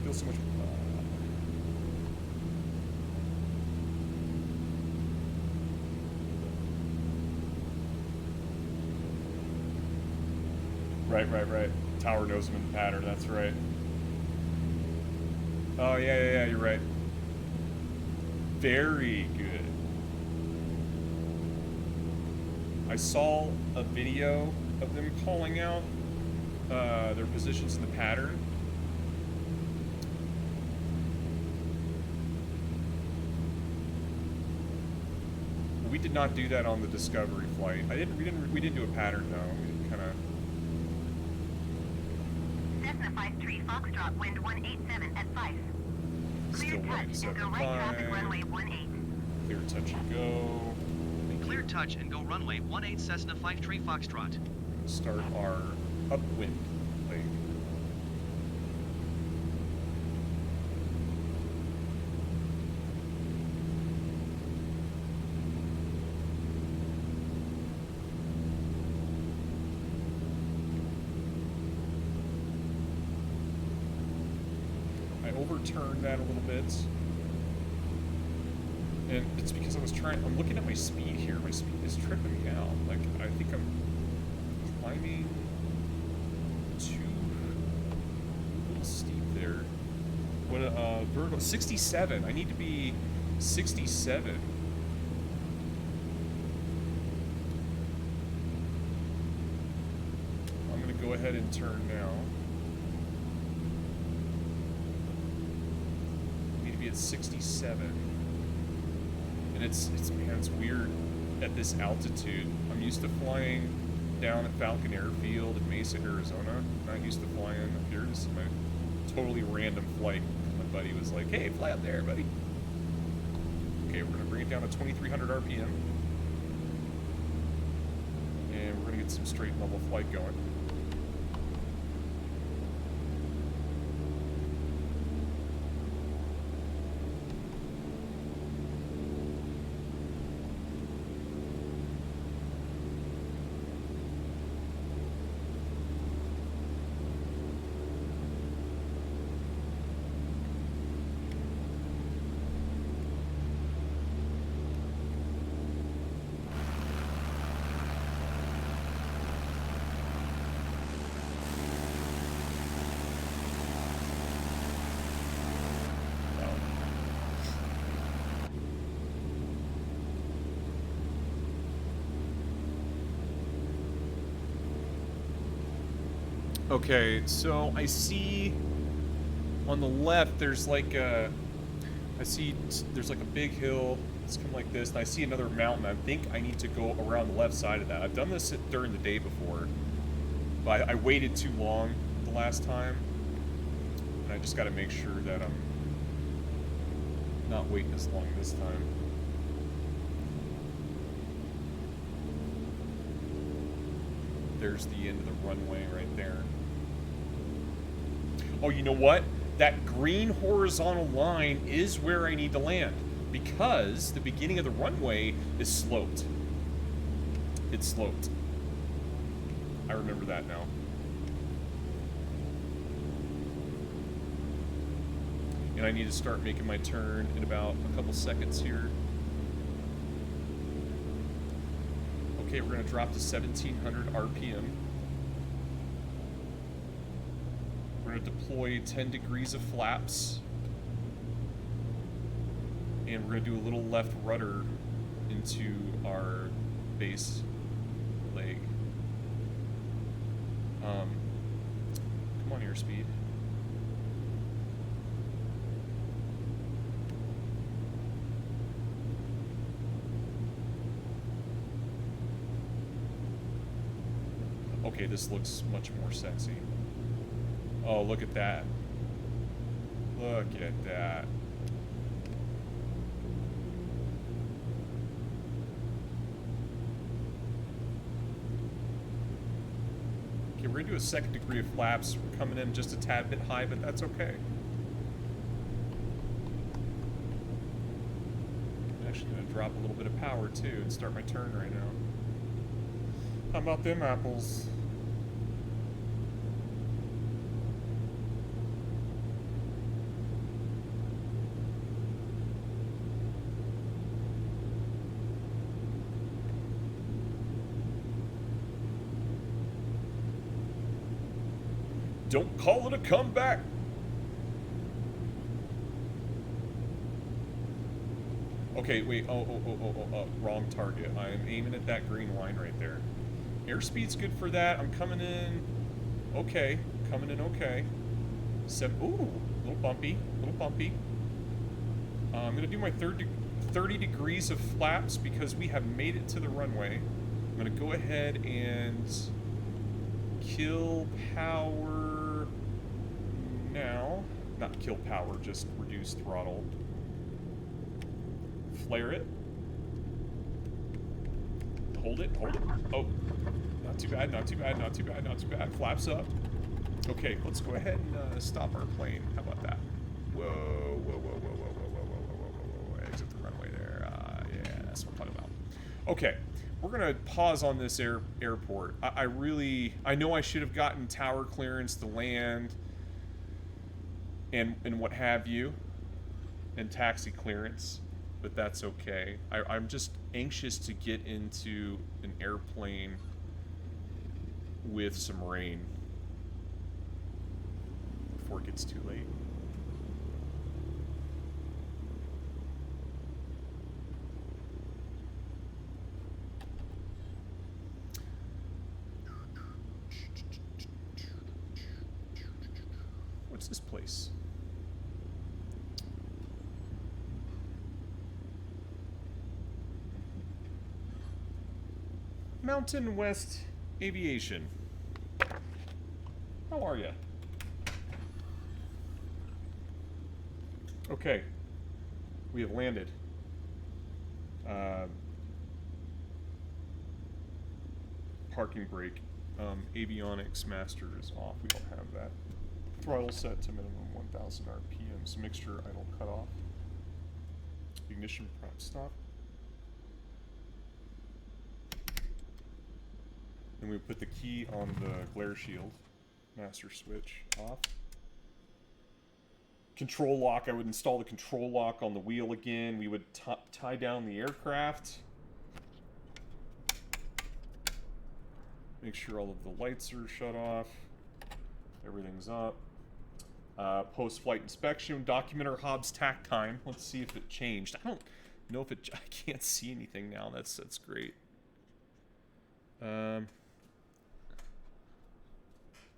Feels so much. Right. Tower knows him in the pattern, that's right. Oh, yeah, you're right. Very good. I saw a video of them calling out their positions in the pattern. We did not do that on the Discovery flight. We didn't do a pattern though. We kind of. Cessna 53 Foxtrot, wind 187 at 5. Clear touch and go right traffic runway 18. Clear touch and go. Clear touch and go runway 18 Cessna 53 Foxtrot. Start our upwind leg. I overturned that a little bit. And it's because I'm looking at my speed here. My speed is tripping me out. Like, I think I'm climbing too a little steep there. What, vertical, 67. I need to be 67. I'm gonna go ahead and turn now. I need to be at 67. And it's weird at this altitude. I'm used to flying down at Falcon Airfield in Mesa, Arizona. Not used to flying up here. This is my totally random flight. My buddy was like, hey, fly up there, buddy. Okay, we're gonna bring it down to 2300 RPM. And we're gonna get some straight level flight going. Okay, so I see on the left there's like a, there's like a big hill. It's kind of like this, and I see another mountain. I think I need to go around the left side of that. I've done this during the day before, but I waited too long the last time, and I just got to make sure that I'm not waiting as long this time. There's the end of the runway right there. Oh, you know what? That green horizontal line is where I need to land, because the beginning of the runway is sloped. It's sloped. I remember that now. And I need to start making my turn in about a couple seconds here. Okay, we're going to drop to 1700 RPM. We're going to deploy 10 degrees of flaps. And we're going to do a little left rudder into our base leg. Come on, airspeed. Okay, this looks much more sexy. Oh, look at that. Look at that. Okay, we're gonna do a second degree of flaps. We're coming in just a tad bit high, but that's okay. I'm actually gonna drop a little bit of power too and start my turn right now. How about them apples? Don't call it a comeback. Okay, wait. Oh, wrong target. I'm aiming at that green line right there. Airspeed's good for that. I'm coming in okay. Coming in okay. Ooh, little bumpy. I'm going to do my 30 degrees of flaps because we have made it to the runway. I'm going to go ahead and kill power now. Not kill power, just reduce throttle. Flare it. Hold it. Oh, not too bad. Flaps up. Okay, let's go ahead and stop our plane. How about that? Whoa. Exit the runway there. Yeah, that's what I'm talking about. Okay, we're gonna pause on this airport. I know I should have gotten tower clearance to land and what have you, and taxi clearance, but that's okay. I'm just anxious to get into an airplane with some rain before it gets too late. What's this place? Mountain West Aviation. How are you? Okay. We have landed. Parking brake. Avionics master is off. We don't have that. Throttle set to minimum 1000 RPMs. Mixture idle cutoff. Ignition prop stop. Then we put the key on the glare shield. Master switch off. Control lock. I would install the control lock on the wheel again. We would tie down the aircraft. Make sure all of the lights are shut off. Everything's up. Post-flight inspection. Document our Hobbs tack time. Let's see if it changed. I don't know if it... I can't see anything now. That's great.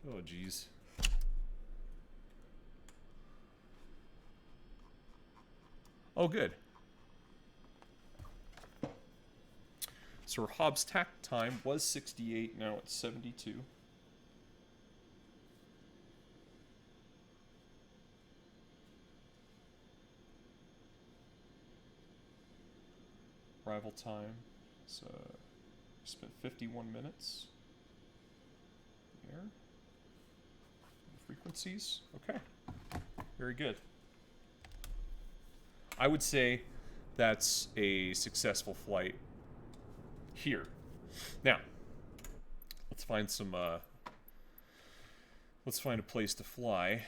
Oh, geez. Oh, good. So our Hobbs tack time was 68. Now it's 72. Arrival time. So spent 51 minutes. Here. Frequencies. Okay. Very good. I would say that's a successful flight here. Now, let's find some let's find a place to fly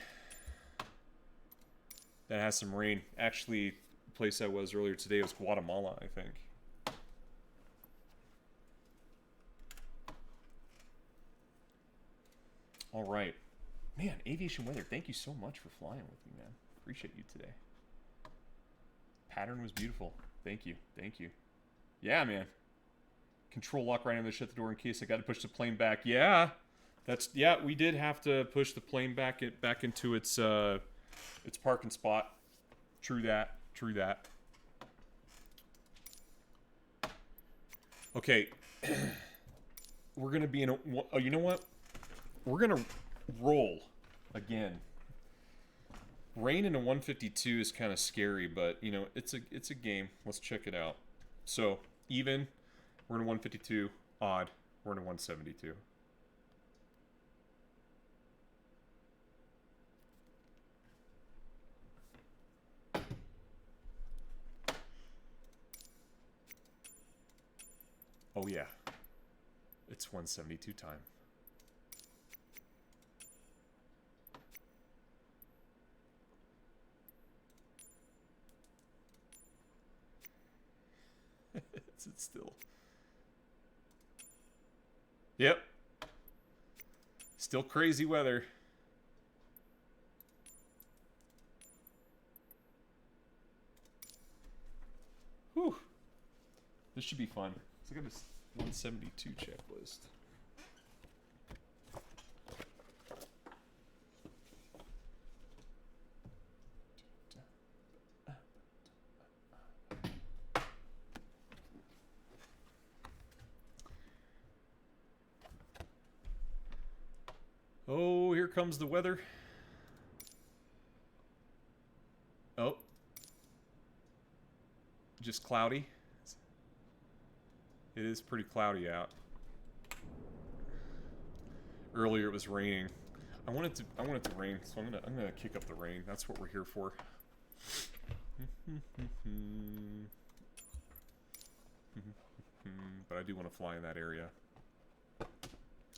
that has some rain. Actually, the place I was earlier today was Guatemala, I think. All right. Man, aviation weather, thank you so much for flying with me, man. Appreciate you today. Pattern was beautiful. Thank you. Yeah, man. Control lock right on to shut the door in case I got to push the plane back. Yeah. We did have to push the plane back into its parking spot. True that. Okay. We're going to be in a... Oh, you know what? We're going to roll again. Rain in a 152 is kind of scary, but you know, it's a game. Let's check it out. So, even, we're in a 152. Odd, we're in a 172. Oh yeah. It's 172 time. It's still. Yep. Still crazy weather. Whew. This should be fun. So I got this 172 checklist. Oh, here comes the weather. Oh. Just cloudy. It is pretty cloudy out. Earlier it was raining. I want it to rain, so I'm gonna kick up the rain. That's what we're here for. But I do want to fly in that area.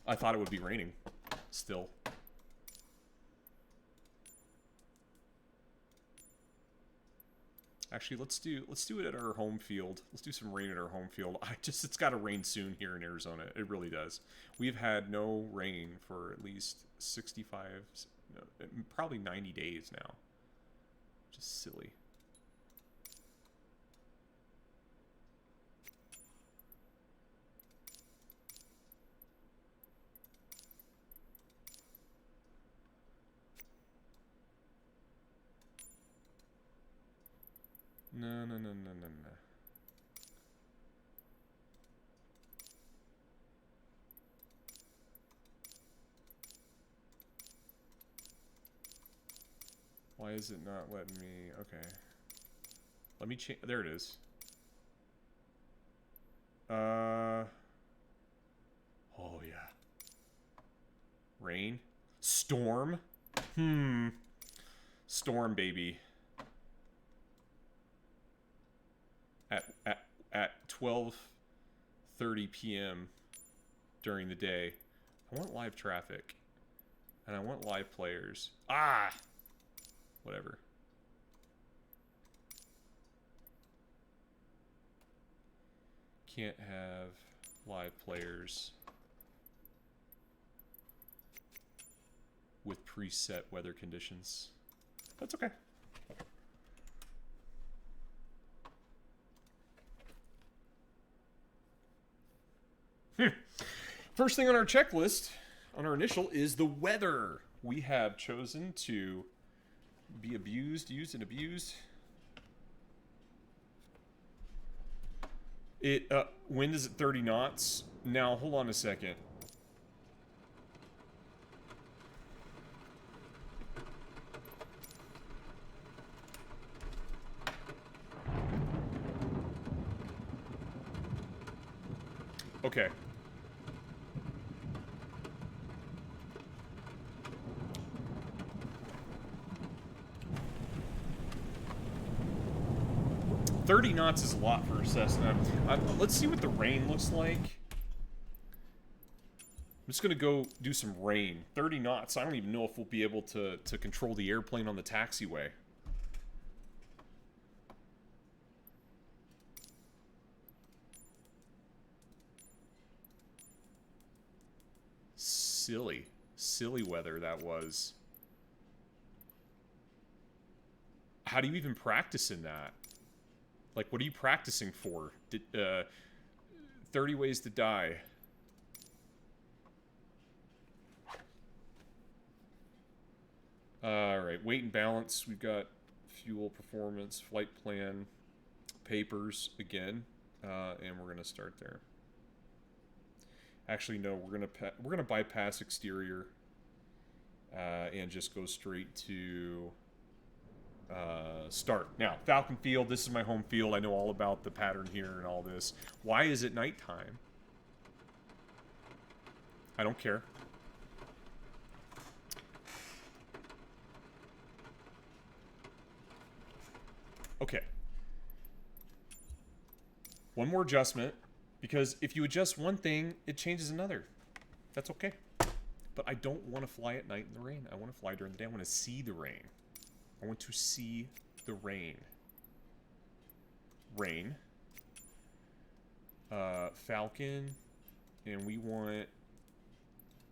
I thought it would be raining still. Actually, let's do it at our home field. Let's do some rain at our home field. It's got to rain soon here in Arizona. It really does. We've had no rain for at least 65, no, probably 90 days now. Just silly. No. Why is it not letting me? Okay. Let me change. There it is. Oh yeah. Rain? Storm? Storm, baby. At 12:30 p.m. during the day. I want live traffic. And I want live players. Ah! Whatever. Can't have live players with preset weather conditions. That's okay. First thing on our checklist, on our initial, is the weather. We have chosen to be abused, used, and abused. Wind is at 30 knots. Now, hold on a second. Okay. $30 knots is a lot for a Cessna. Let's see what the rain looks like. I'm just going to go do some rain. 30 knots. I don't even know if we'll be able to control the airplane on the taxiway. Silly weather that was. How do you even practice in that? Like, what are you practicing for? 30 Ways to Die. Alright, weight and balance. We've got fuel, performance, flight plan, papers again. And we're going to start there. Actually, no, we're gonna bypass exterior and just go straight to start. Now, Falcon Field, this is my home field. I know all about the pattern here and all this. Why is it nighttime? I don't care. Okay. One more adjustment. Because if you adjust one thing, it changes another. That's okay. But I don't want to fly at night in the rain. I want to fly during the day. I want to see the rain. I want to see the rain. Rain. Falcon. And we want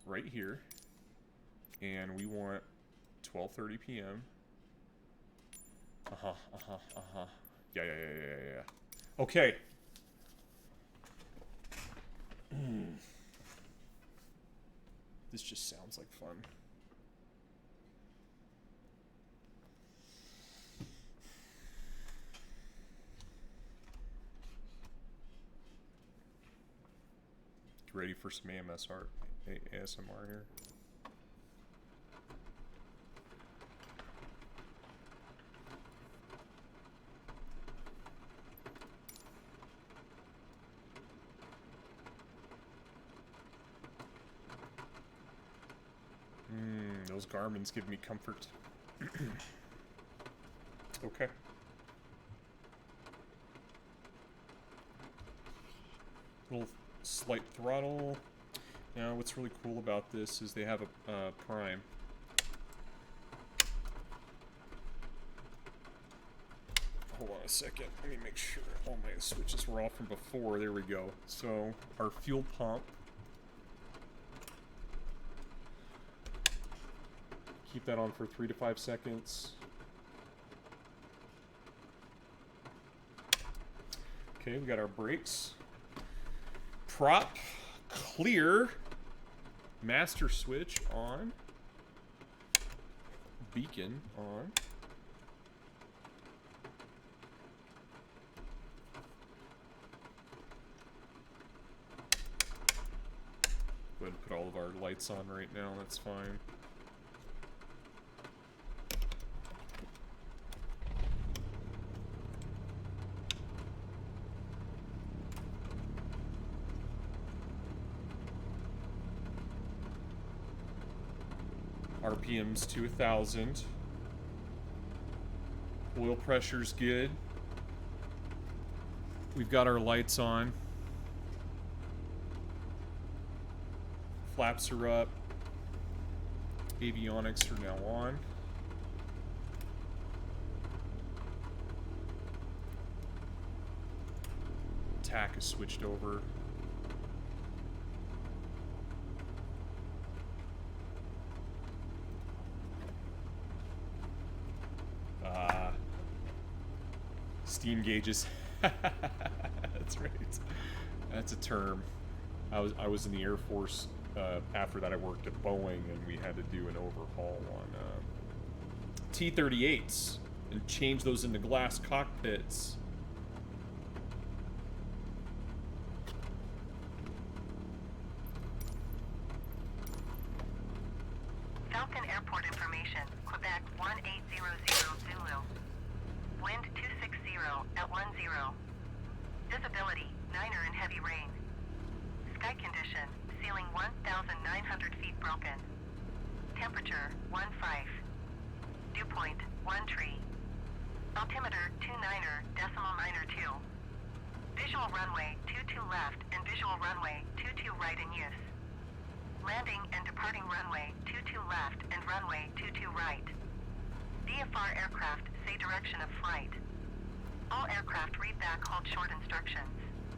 right here. And we want 12:30 p.m. Yeah. Okay. This just sounds like fun. You ready for some ASMR here? Those Garmin's give me comfort. Okay. Little slight throttle. Now, what's really cool about this is they have a prime. Hold on a second. Let me make sure all my switches were off from before. There we go. So, our fuel pump. Keep that on for 3 to 5 seconds. Okay, we got our brakes. Prop clear. Master switch on. Beacon on. Go ahead and put all of our lights on right now, that's fine. RPM's to 1,000. Oil pressure's good. We've got our lights on. Flaps are up. Avionics are now on. TAC is switched over. Steam gauges. That's right. That's a term. I was in the Air Force. After that, I worked at Boeing, and we had to do an overhaul on T-38s and change those into glass cockpits. Falcon Airport information. Quebec 1800 Zulu. Wind 260 at 10. Visibility, 9er in heavy rain. Sky condition, ceiling 1,900 feet broken. Temperature, 15. Dew point, 13. Altimeter, 29er, decimal minor 2. Visual runway, 22 left and visual runway, 22 right in use. Landing and departing runway, 22 left and runway, 22 right. VFR aircraft, say direction of flight. All aircraft read back hold short instructions.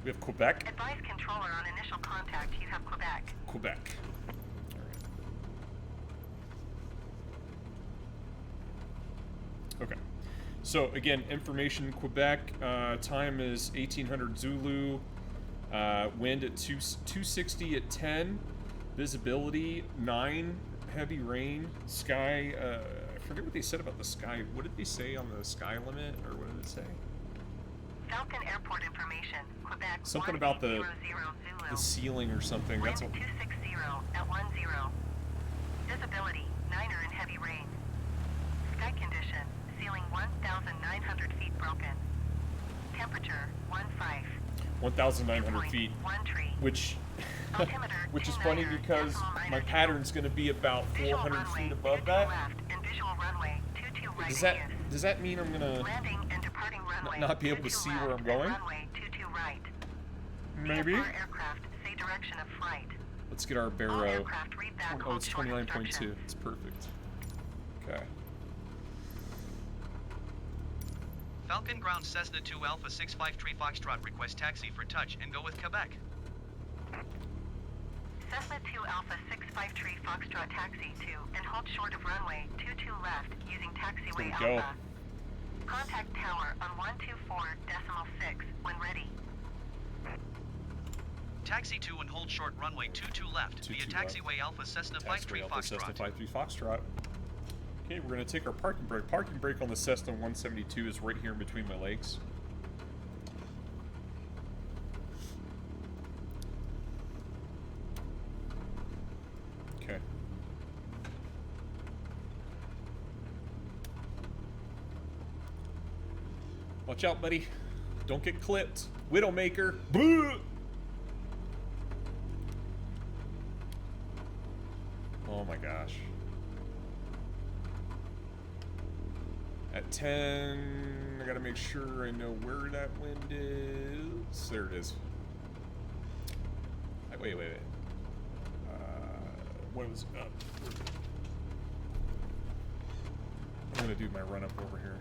We have Quebec. Advise controller on initial contact you have Quebec. Quebec. All right. Okay. So again, information Quebec. Time is 1800 Zulu. Wind at 260 at 10. Visibility 9. Heavy rain. Sky. I forget what they said about the sky. What did they say on the sky limit, or what did it say? Falcon Airport information, Quebec. Something about the ceiling or something. Wind That's what. 260 at 10. Visibility 9er in heavy rain. Sky condition, ceiling 1,900 feet broken. Temperature 15. 1,900 feet, 13. which Altimeter which is 29er, funny because decimal minor my 2. pattern's going to be about Visual 400 runway, feet above 22 that. left and visual runway 22 right Does in that use. does that mean I'm going to Landing and departing runway not be able to 22 see where left I'm going? and runway 22 right. Maybe? VFR aircraft, say direction of flight. Let's get our All Barrow. aircraft read back Oh, hold it's short 29.2. instructions. It's perfect. Okay. Falcon ground Cessna 2 Alpha 653 Foxtrot request taxi for touch and go with Quebec. Cessna 2 Alpha 653 Foxtrot taxi to and hold short of runway 22 left using taxiway There we go. Alpha. Contact tower on 124.6 when ready. Taxi to and hold short runway 22 left 22 via taxiway Alpha Cessna 53 Cessna Foxtrot. 53 Foxtrot. Okay, we're going to take our parking brake. Parking brake on the Cessna 172 is right here in between my legs. Okay. Watch out, buddy. Don't get clipped. Widowmaker. Boo! Oh my gosh. At 10, I gotta make sure I know where that wind is. There it is. Wait. What was up? I'm gonna do my run up over here.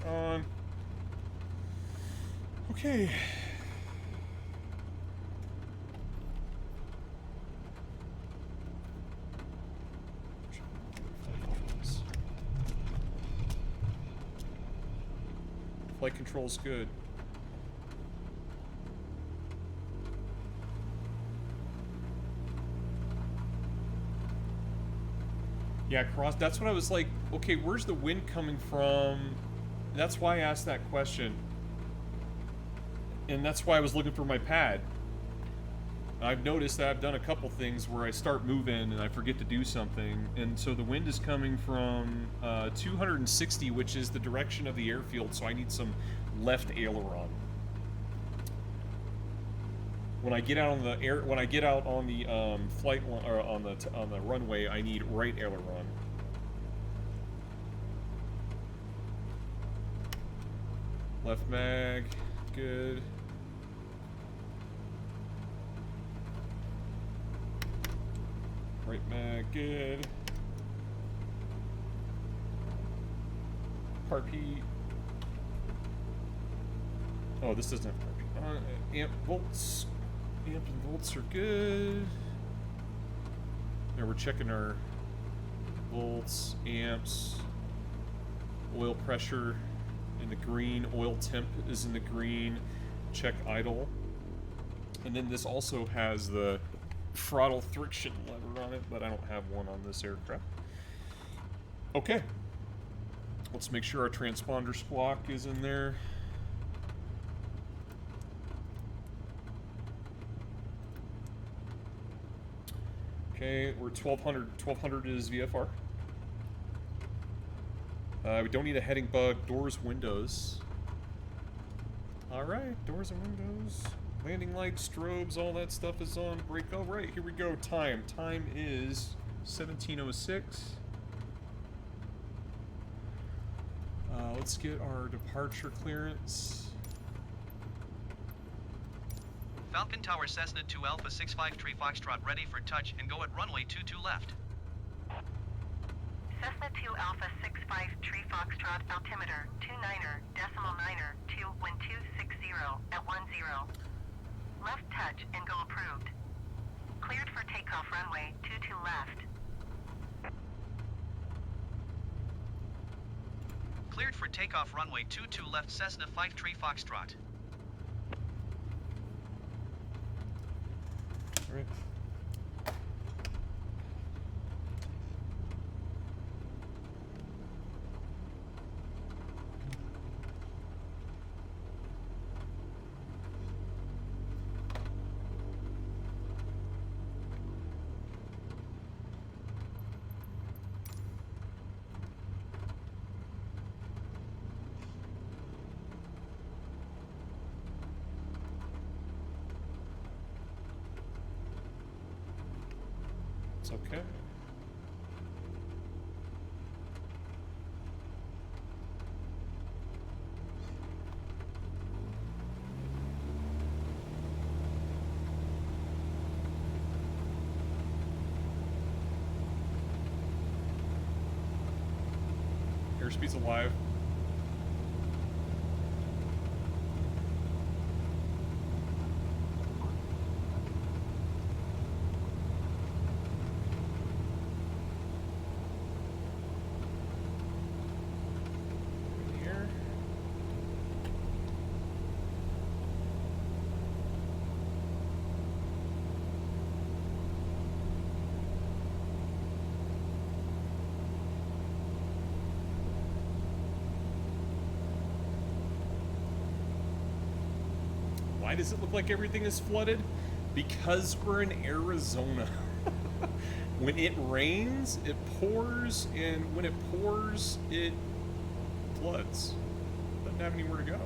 On. Okay. Flight control's good. Yeah, cross. That's what I was like. Okay, where's the wind coming from? That's why I asked that question. And that's why I was looking for my pad. I've noticed that I've done a couple things where I start moving and I forget to do something. And so the wind is coming from 260, which is the direction of the airfield, so I need some left aileron. When I get out on the flight or on the runway, I need right aileron. Left mag, good. Right mag, good. Carb heat. Oh, this doesn't have carb heat. Amp volts. Amp and volts are good. Now we're checking our volts, amps, oil pressure in the green, oil temp is in the green, check idle. And then this also has the throttle friction lever on it, but I don't have one on this aircraft. Okay. Let's make sure our transponder squawk is in there. Okay, we're 1200. 1200 is VFR. We don't need a heading bug. Doors, windows. Alright, doors and windows. Landing lights, strobes, all that stuff is on. Brake. Alright, here we go. Time. Time is 17:06. Let's get our departure clearance. Falcon Tower Cessna 2 Alpha 653 Foxtrot ready for touch and go at runway 22 left. Cessna 2 Alpha 653 Foxtrot altimeter 29er decimal 9er to wind 260 at 10. Left touch and go approved. Cleared for takeoff runway 22 left. Cleared for takeoff runway 22 left Cessna 53 Foxtrot. All right. It's okay. Speed's alive. Here. Why does it look like everything is flooded? Because we're in Arizona. When it rains, it pours, and when it pours, it floods. Doesn't have anywhere to go.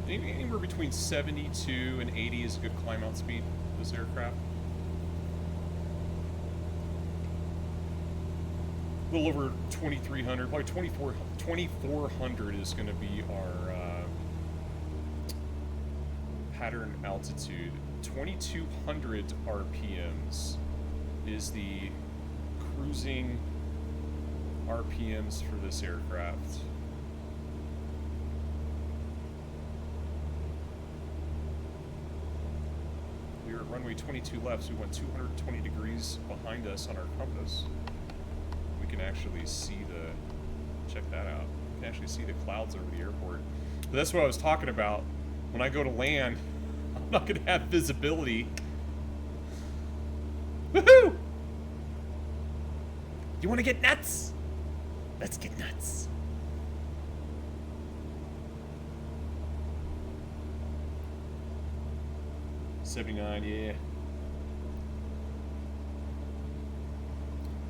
Anywhere between 72 and 80 is a good climb out speed for this aircraft. A little over 2,300, probably 2,400 is going to be our pattern altitude. 2,200 RPMs is the cruising RPMs for this aircraft. We were at runway 22 left, so we went 220 degrees behind us on our compass. We can actually see check that out. We can actually see the clouds over the airport. But that's what I was talking about. When I go to land, I'm not going to have visibility. Woohoo! You want to get nuts? Let's get nuts. $79, yeah.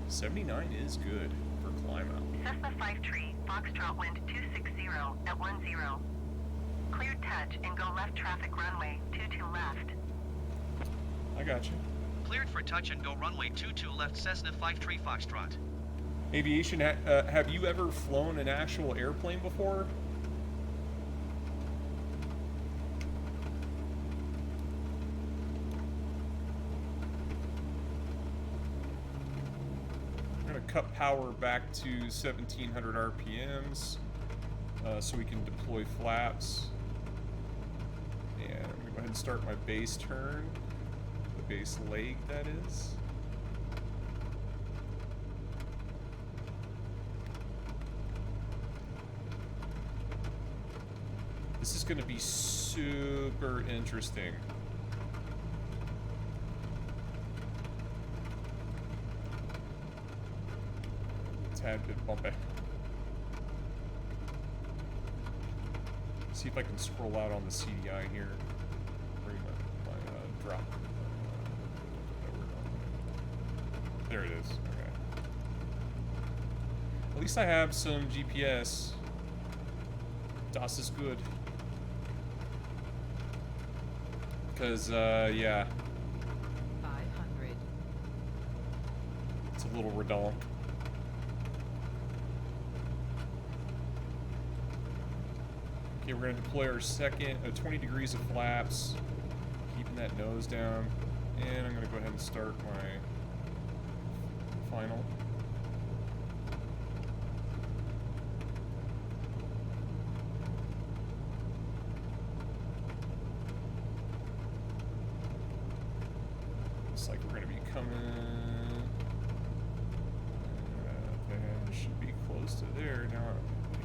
79 is good for climb out. Cessna 53, Foxtrot wind 260 at 10. Cleared touch and go left traffic runway 22 left. I got you. Cleared for touch and go runway 22 left Cessna 53 Foxtrot. Aviation, have you ever flown an actual airplane before? I'm going to cut power back to 1700 RPMs so we can deploy flaps. And I'm going to go ahead and start my base turn. The base leg, that is. This is going to be super interesting. Tad bit bumpy. See if I can scroll out on the CDI here. Bring my drop. There it is. Okay. At least I have some GPS. Das is good. Because, yeah. 500. It's a little redundant. Okay, we're going to deploy our second, 20 degrees of flaps. Keeping that nose down. And I'm going to go ahead and start my final. Looks like we're going to be coming. That should be close to there. Now,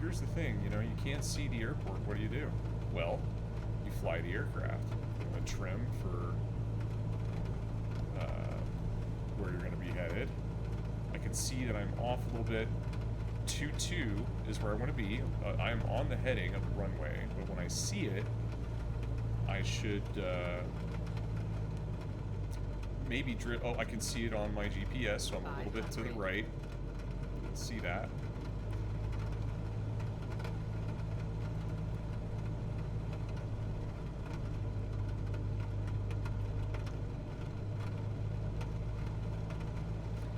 here's the thing, you know, you can't see the airport. What do? Well, you fly the aircraft. You want to trim for where you're going to be headed. I can see that I'm off a little bit. 22 is where I want to be. I'm on the heading of the runway, but when I see it, I should maybe drift. Oh, I can see it on my GPS, so I'm a little bit to the 500. right. Let's see that.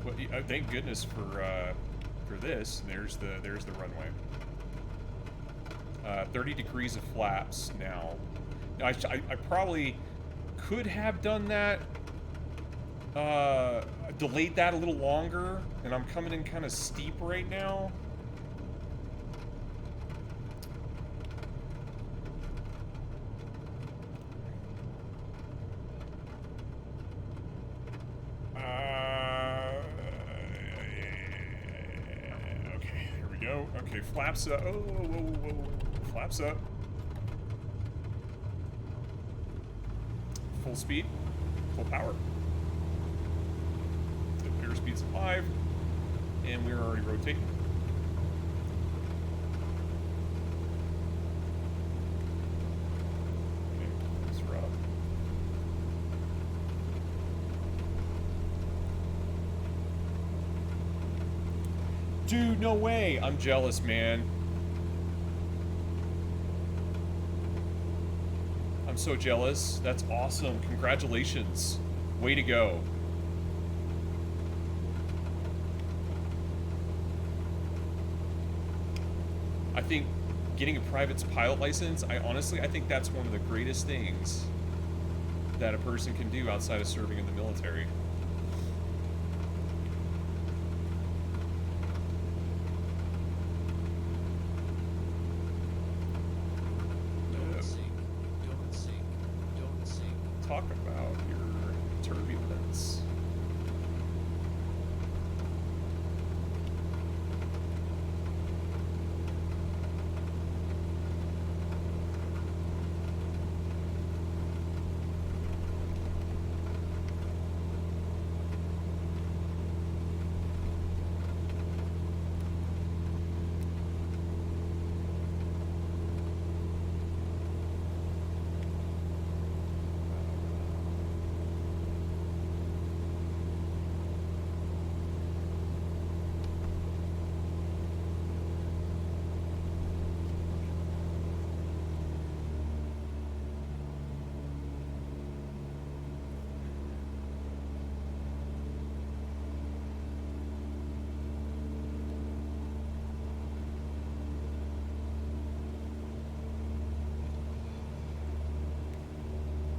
Well, thank goodness for this. There's the runway. 30 degrees of flaps now. Now, I probably could have done that. Delayed that a little longer, and I'm coming in kind of steep right now. Okay, here we go. Okay, flaps up. Oh, whoa, whoa, whoa, whoa. Flaps up. Full speed, full power. The airspeed's 5, and we're already rotating. Okay, let's rub. Dude, no way! I'm jealous, man. I'm so jealous. That's awesome. Congratulations. Way to go. I think getting a private pilot license, I think that's one of the greatest things that a person can do outside of serving in the military. Talk about your turbulence.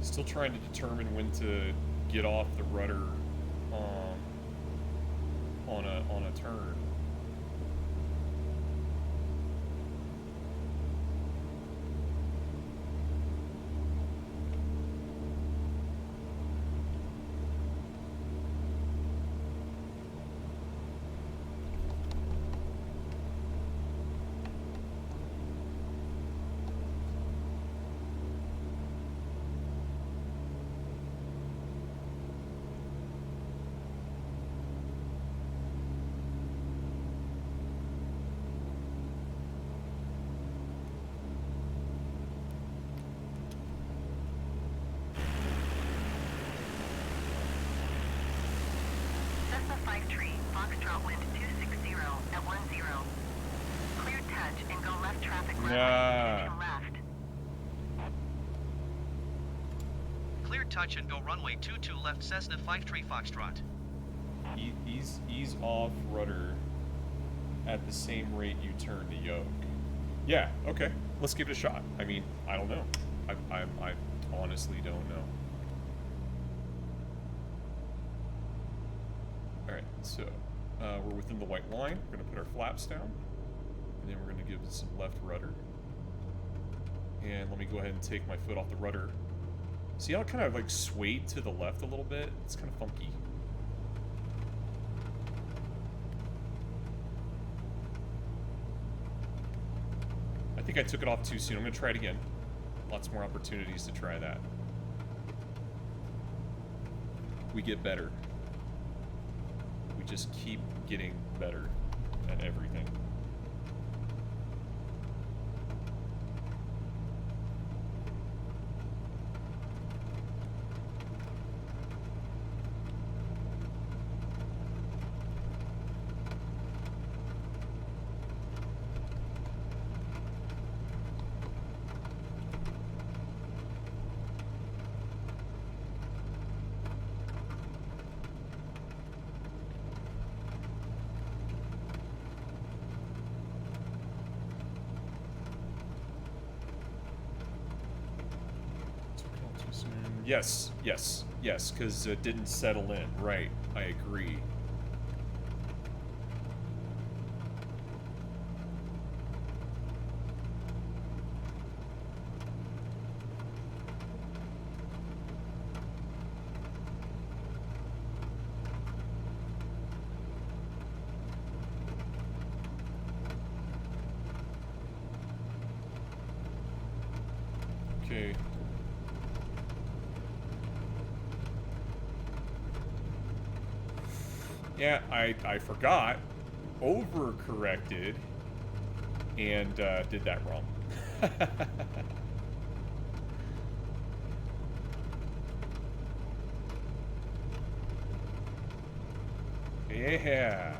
Still trying to determine when to get off the rudder on a turn. Cessna 53, Foxtrot wind 260 at 10. Clear touch and go left traffic runway 22 left. Clear touch and go runway 22 left Cessna 53 Foxtrot. Ease off rudder at the same rate you turn to yoke. Yeah, okay. Let's give it a shot. I mean, I don't know. I honestly don't know. Alright, so we're within the white line. We're going to put our flaps down. And then we're going to give it some left rudder. And let me go ahead and take my foot off the rudder. See how it kind of like swayed to the left a little bit? It's kind of funky. I think I took it off too soon. I'm going to try it again. Lots more opportunities to try that. We get better. We just keep getting better at everything. Yes, yes, yes, because it didn't settle in. Right, I agree. Okay. Yeah, I forgot, overcorrected, and did that wrong. Yeah.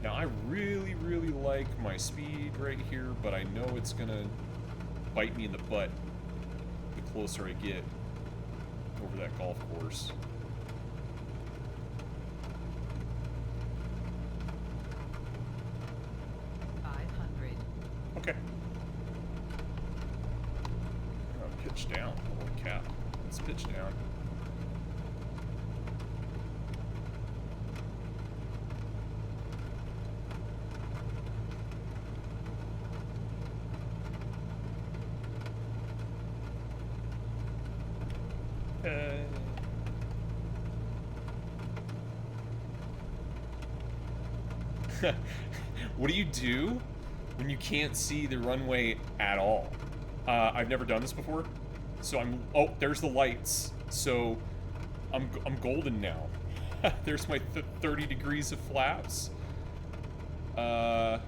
Now I really, really like my speed right here, but I know it's gonna bite me in the butt the closer I get over that golf course. Okay. Pitch down. Holy cow. Let's pitch down. What do you do when you can't see the runway at all? I've never done this before, so oh, there's the lights. So I'm golden now. There's my 30 degrees of flaps. Oh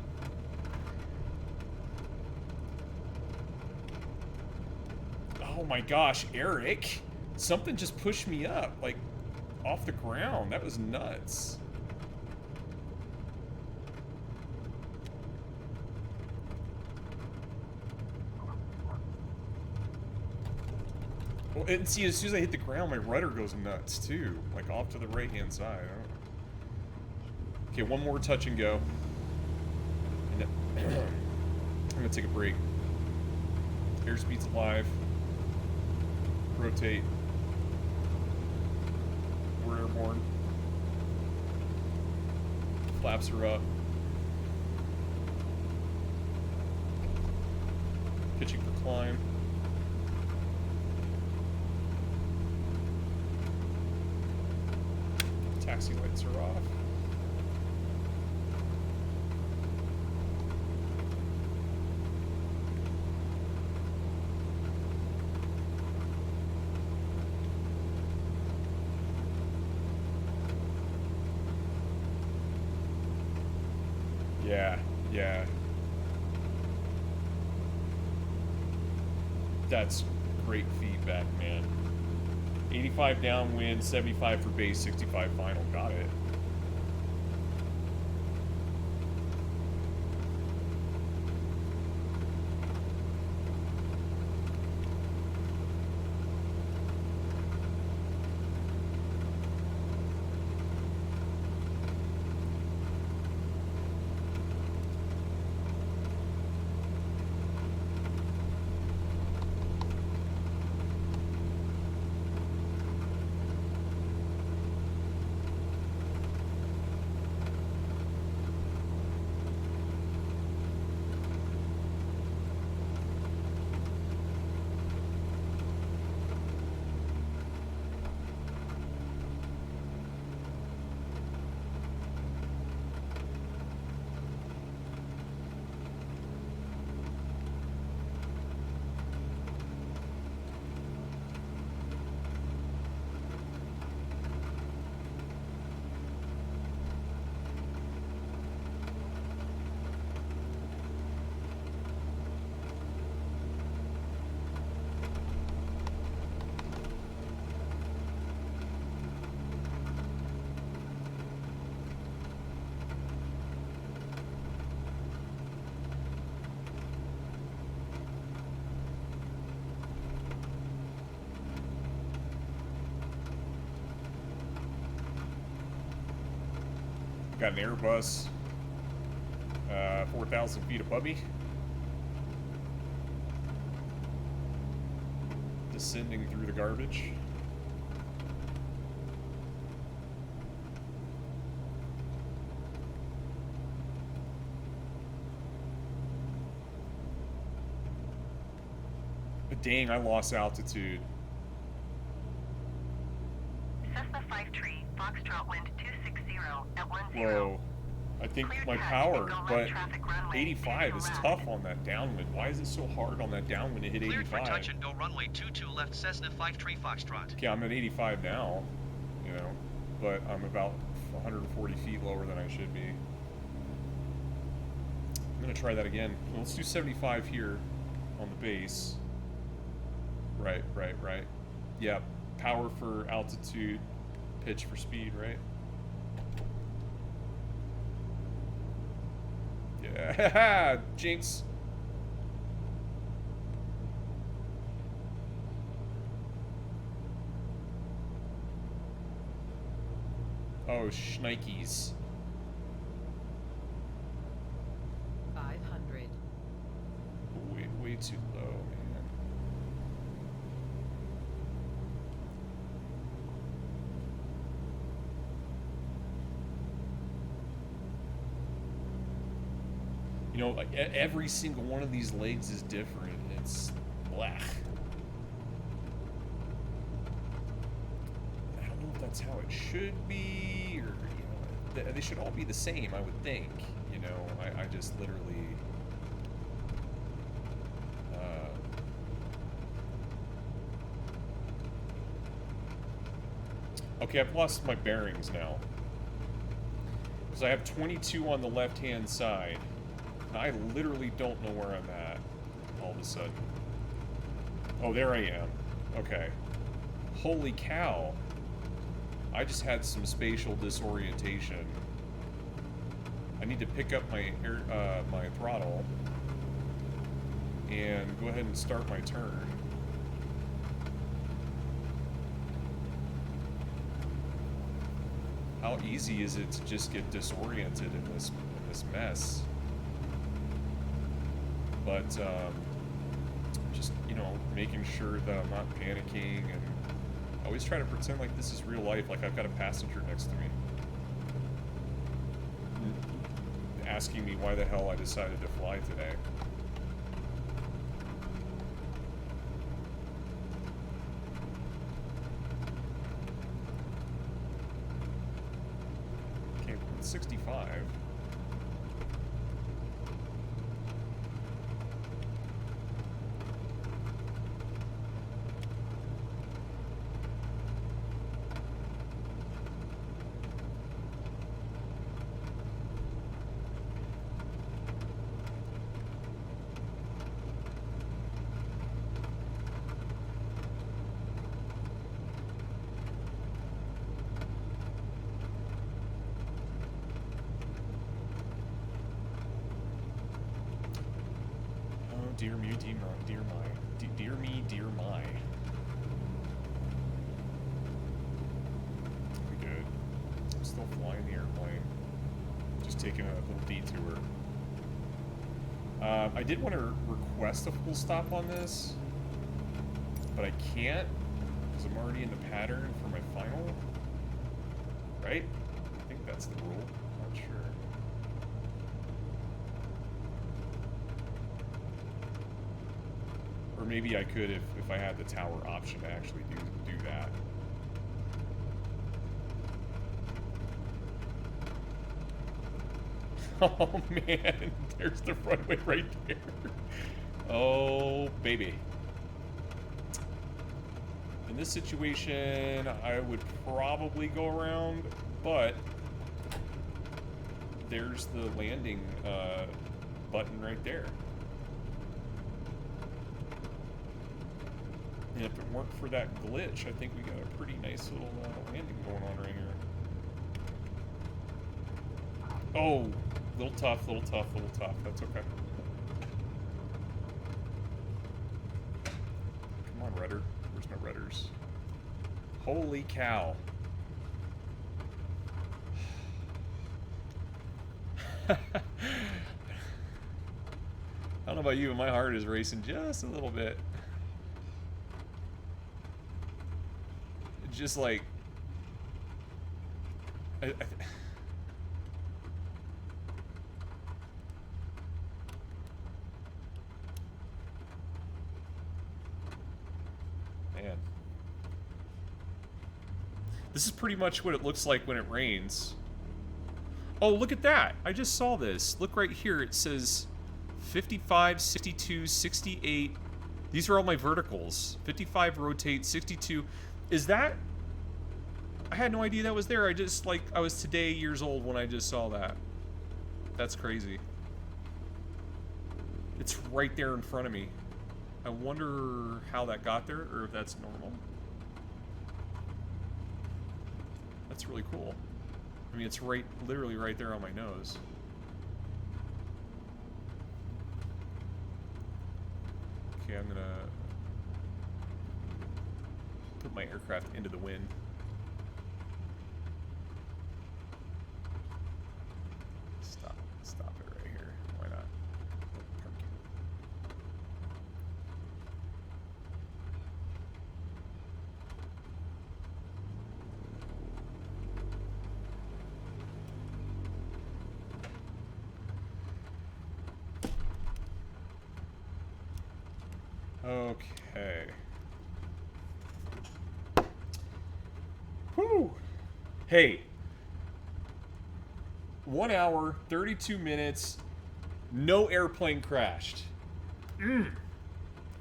my gosh, Eric, something just pushed me up, like off the ground. That was nuts. Well, and see, as soon as I hit the ground, my rudder goes nuts too, like off to the right-hand side. Okay, one more touch and go. And I'm gonna take a break. Airspeed's alive. Rotate. We're airborne. Flaps are up. Pitching for climb. Taxi lights are off. Yeah, yeah. That's great feedback, man. 85 downwind, 75 for base, 65 final. Got it. Got an Airbus 4,000 feet above me. Descending through the garbage. Dang, I lost altitude. Cessna 53, Foxtrot wind 260 at 10. Whoa. I think Cleared my touch power, and go left but traffic runway 85 is 22 left. tough on that downwind. Why is it so hard on that downwind to hit Cleared for 85? touch and go runway 22 left Cessna 53 Foxtrot. Okay, I'm at 85 now, you know, but I'm about 140 feet lower than I should be. I'm gonna try that again. Let's do 75 here on the base. Right. Yeah, power for altitude, pitch for speed, right? Yeah, jinx. Oh, shnikes. 500. Way too low, man. You know, like every single one of these legs is different. It's blech. I don't know if that's how it should be, or you know, they should all be the same. I would think. You know, I just literally. Okay, I've lost my bearings now. Because I have 22 on the left-hand side. And I literally don't know where I'm at all of a sudden. Oh, there I am. Okay. Holy cow. I just had some spatial disorientation. I need to pick up my my throttle and go ahead and start my turn. How easy is it to just get disoriented in this mess? But just, you know, making sure that I'm not panicking, and I always try to pretend like this is real life, like I've got a passenger next to me asking me why the hell I decided to fly today. Okay, 65. Dear me, dear my. Pretty good. I'm still flying the airplane. Just taking a little detour. I did want to request a full stop on this, but I can't because I'm already in the pattern for my final. Right? I think that's the rule. Not sure. Or maybe I could if I had the tower option to actually do that. Oh man, there's the runway right there. Oh baby. In this situation, I would probably go around, but there's the landing button right there. And if it weren't for that glitch, I think we got a pretty nice little landing going on right here. Oh, little tough. That's okay. Come on, rudder. Where's my rudders? Holy cow. I don't know about you, but my heart is racing just a little bit. Just like This is pretty much what it looks like when it rains. Oh, look at that. I just saw this. Look right here. It says 55, 62, 68. These are all my verticals. 55 rotate, 62. Is that... I had no idea that was there. I just, like, I was today years old when I just saw that. That's crazy. It's right there in front of me. I wonder how that got there, or if that's normal. That's really cool. I mean, it's right, literally right there on my nose. Okay, I'm gonna put my aircraft into the wind. Stop it right here. Why not? Park it. Okay. Whew. Hey. 1 hour, 32 minutes, no airplane crashed.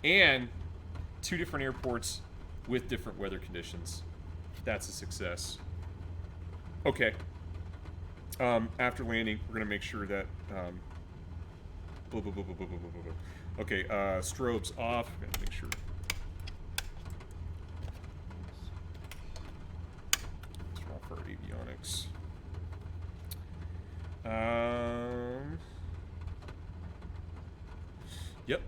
And 2 different airports with different weather conditions. That's a success. Okay. After landing, we're going to make sure that... Okay, strobes off. We're going to make sure... Turn off our avionics. Yep.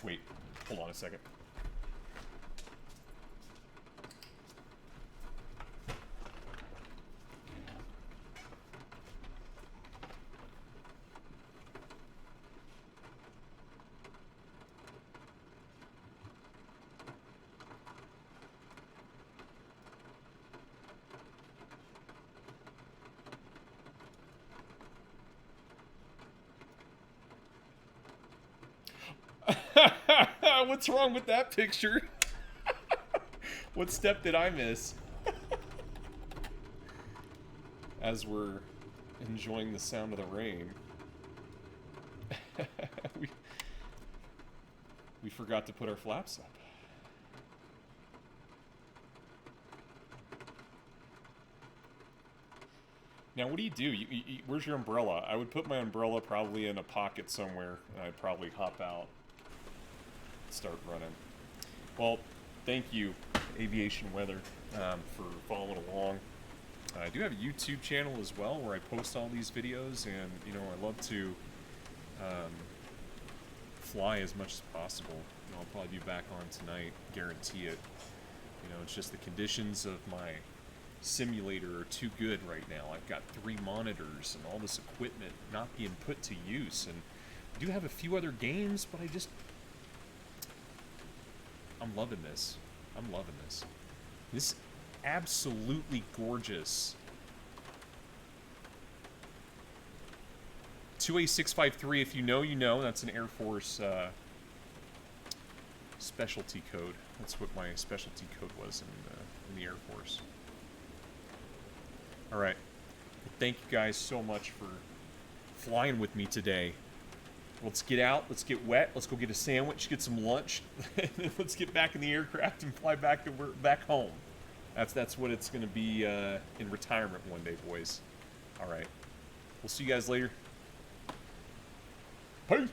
Wait, hold on a second. What's wrong with that picture? What step did I miss? As we're enjoying the sound of the rain. we forgot to put our flaps up. Now, what do? Where's your umbrella? I would put my umbrella probably in a pocket somewhere, and I'd probably hop out. Start running. Well, thank you, Aviation Weather, for following along. I do have a YouTube channel as well where I post all these videos, and you know, I love to fly as much as possible. You know, I'll probably be back on tonight, guarantee it. You know, it's just the conditions of my simulator are too good right now. I've got 3 monitors and all this equipment not being put to use, and I do have a few other games, but I'm loving this. I'm loving this. This is absolutely gorgeous. 2A653, if you know, you know. That's an Air Force specialty code. That's what my specialty code was in the Air Force. All right. Well, thank you guys so much for flying with me today. Let's get out, let's get wet, let's go get a sandwich, get some lunch, and then let's get back in the aircraft and fly back home. That's what it's going to be in retirement one day, boys. All right. We'll see you guys later. Peace.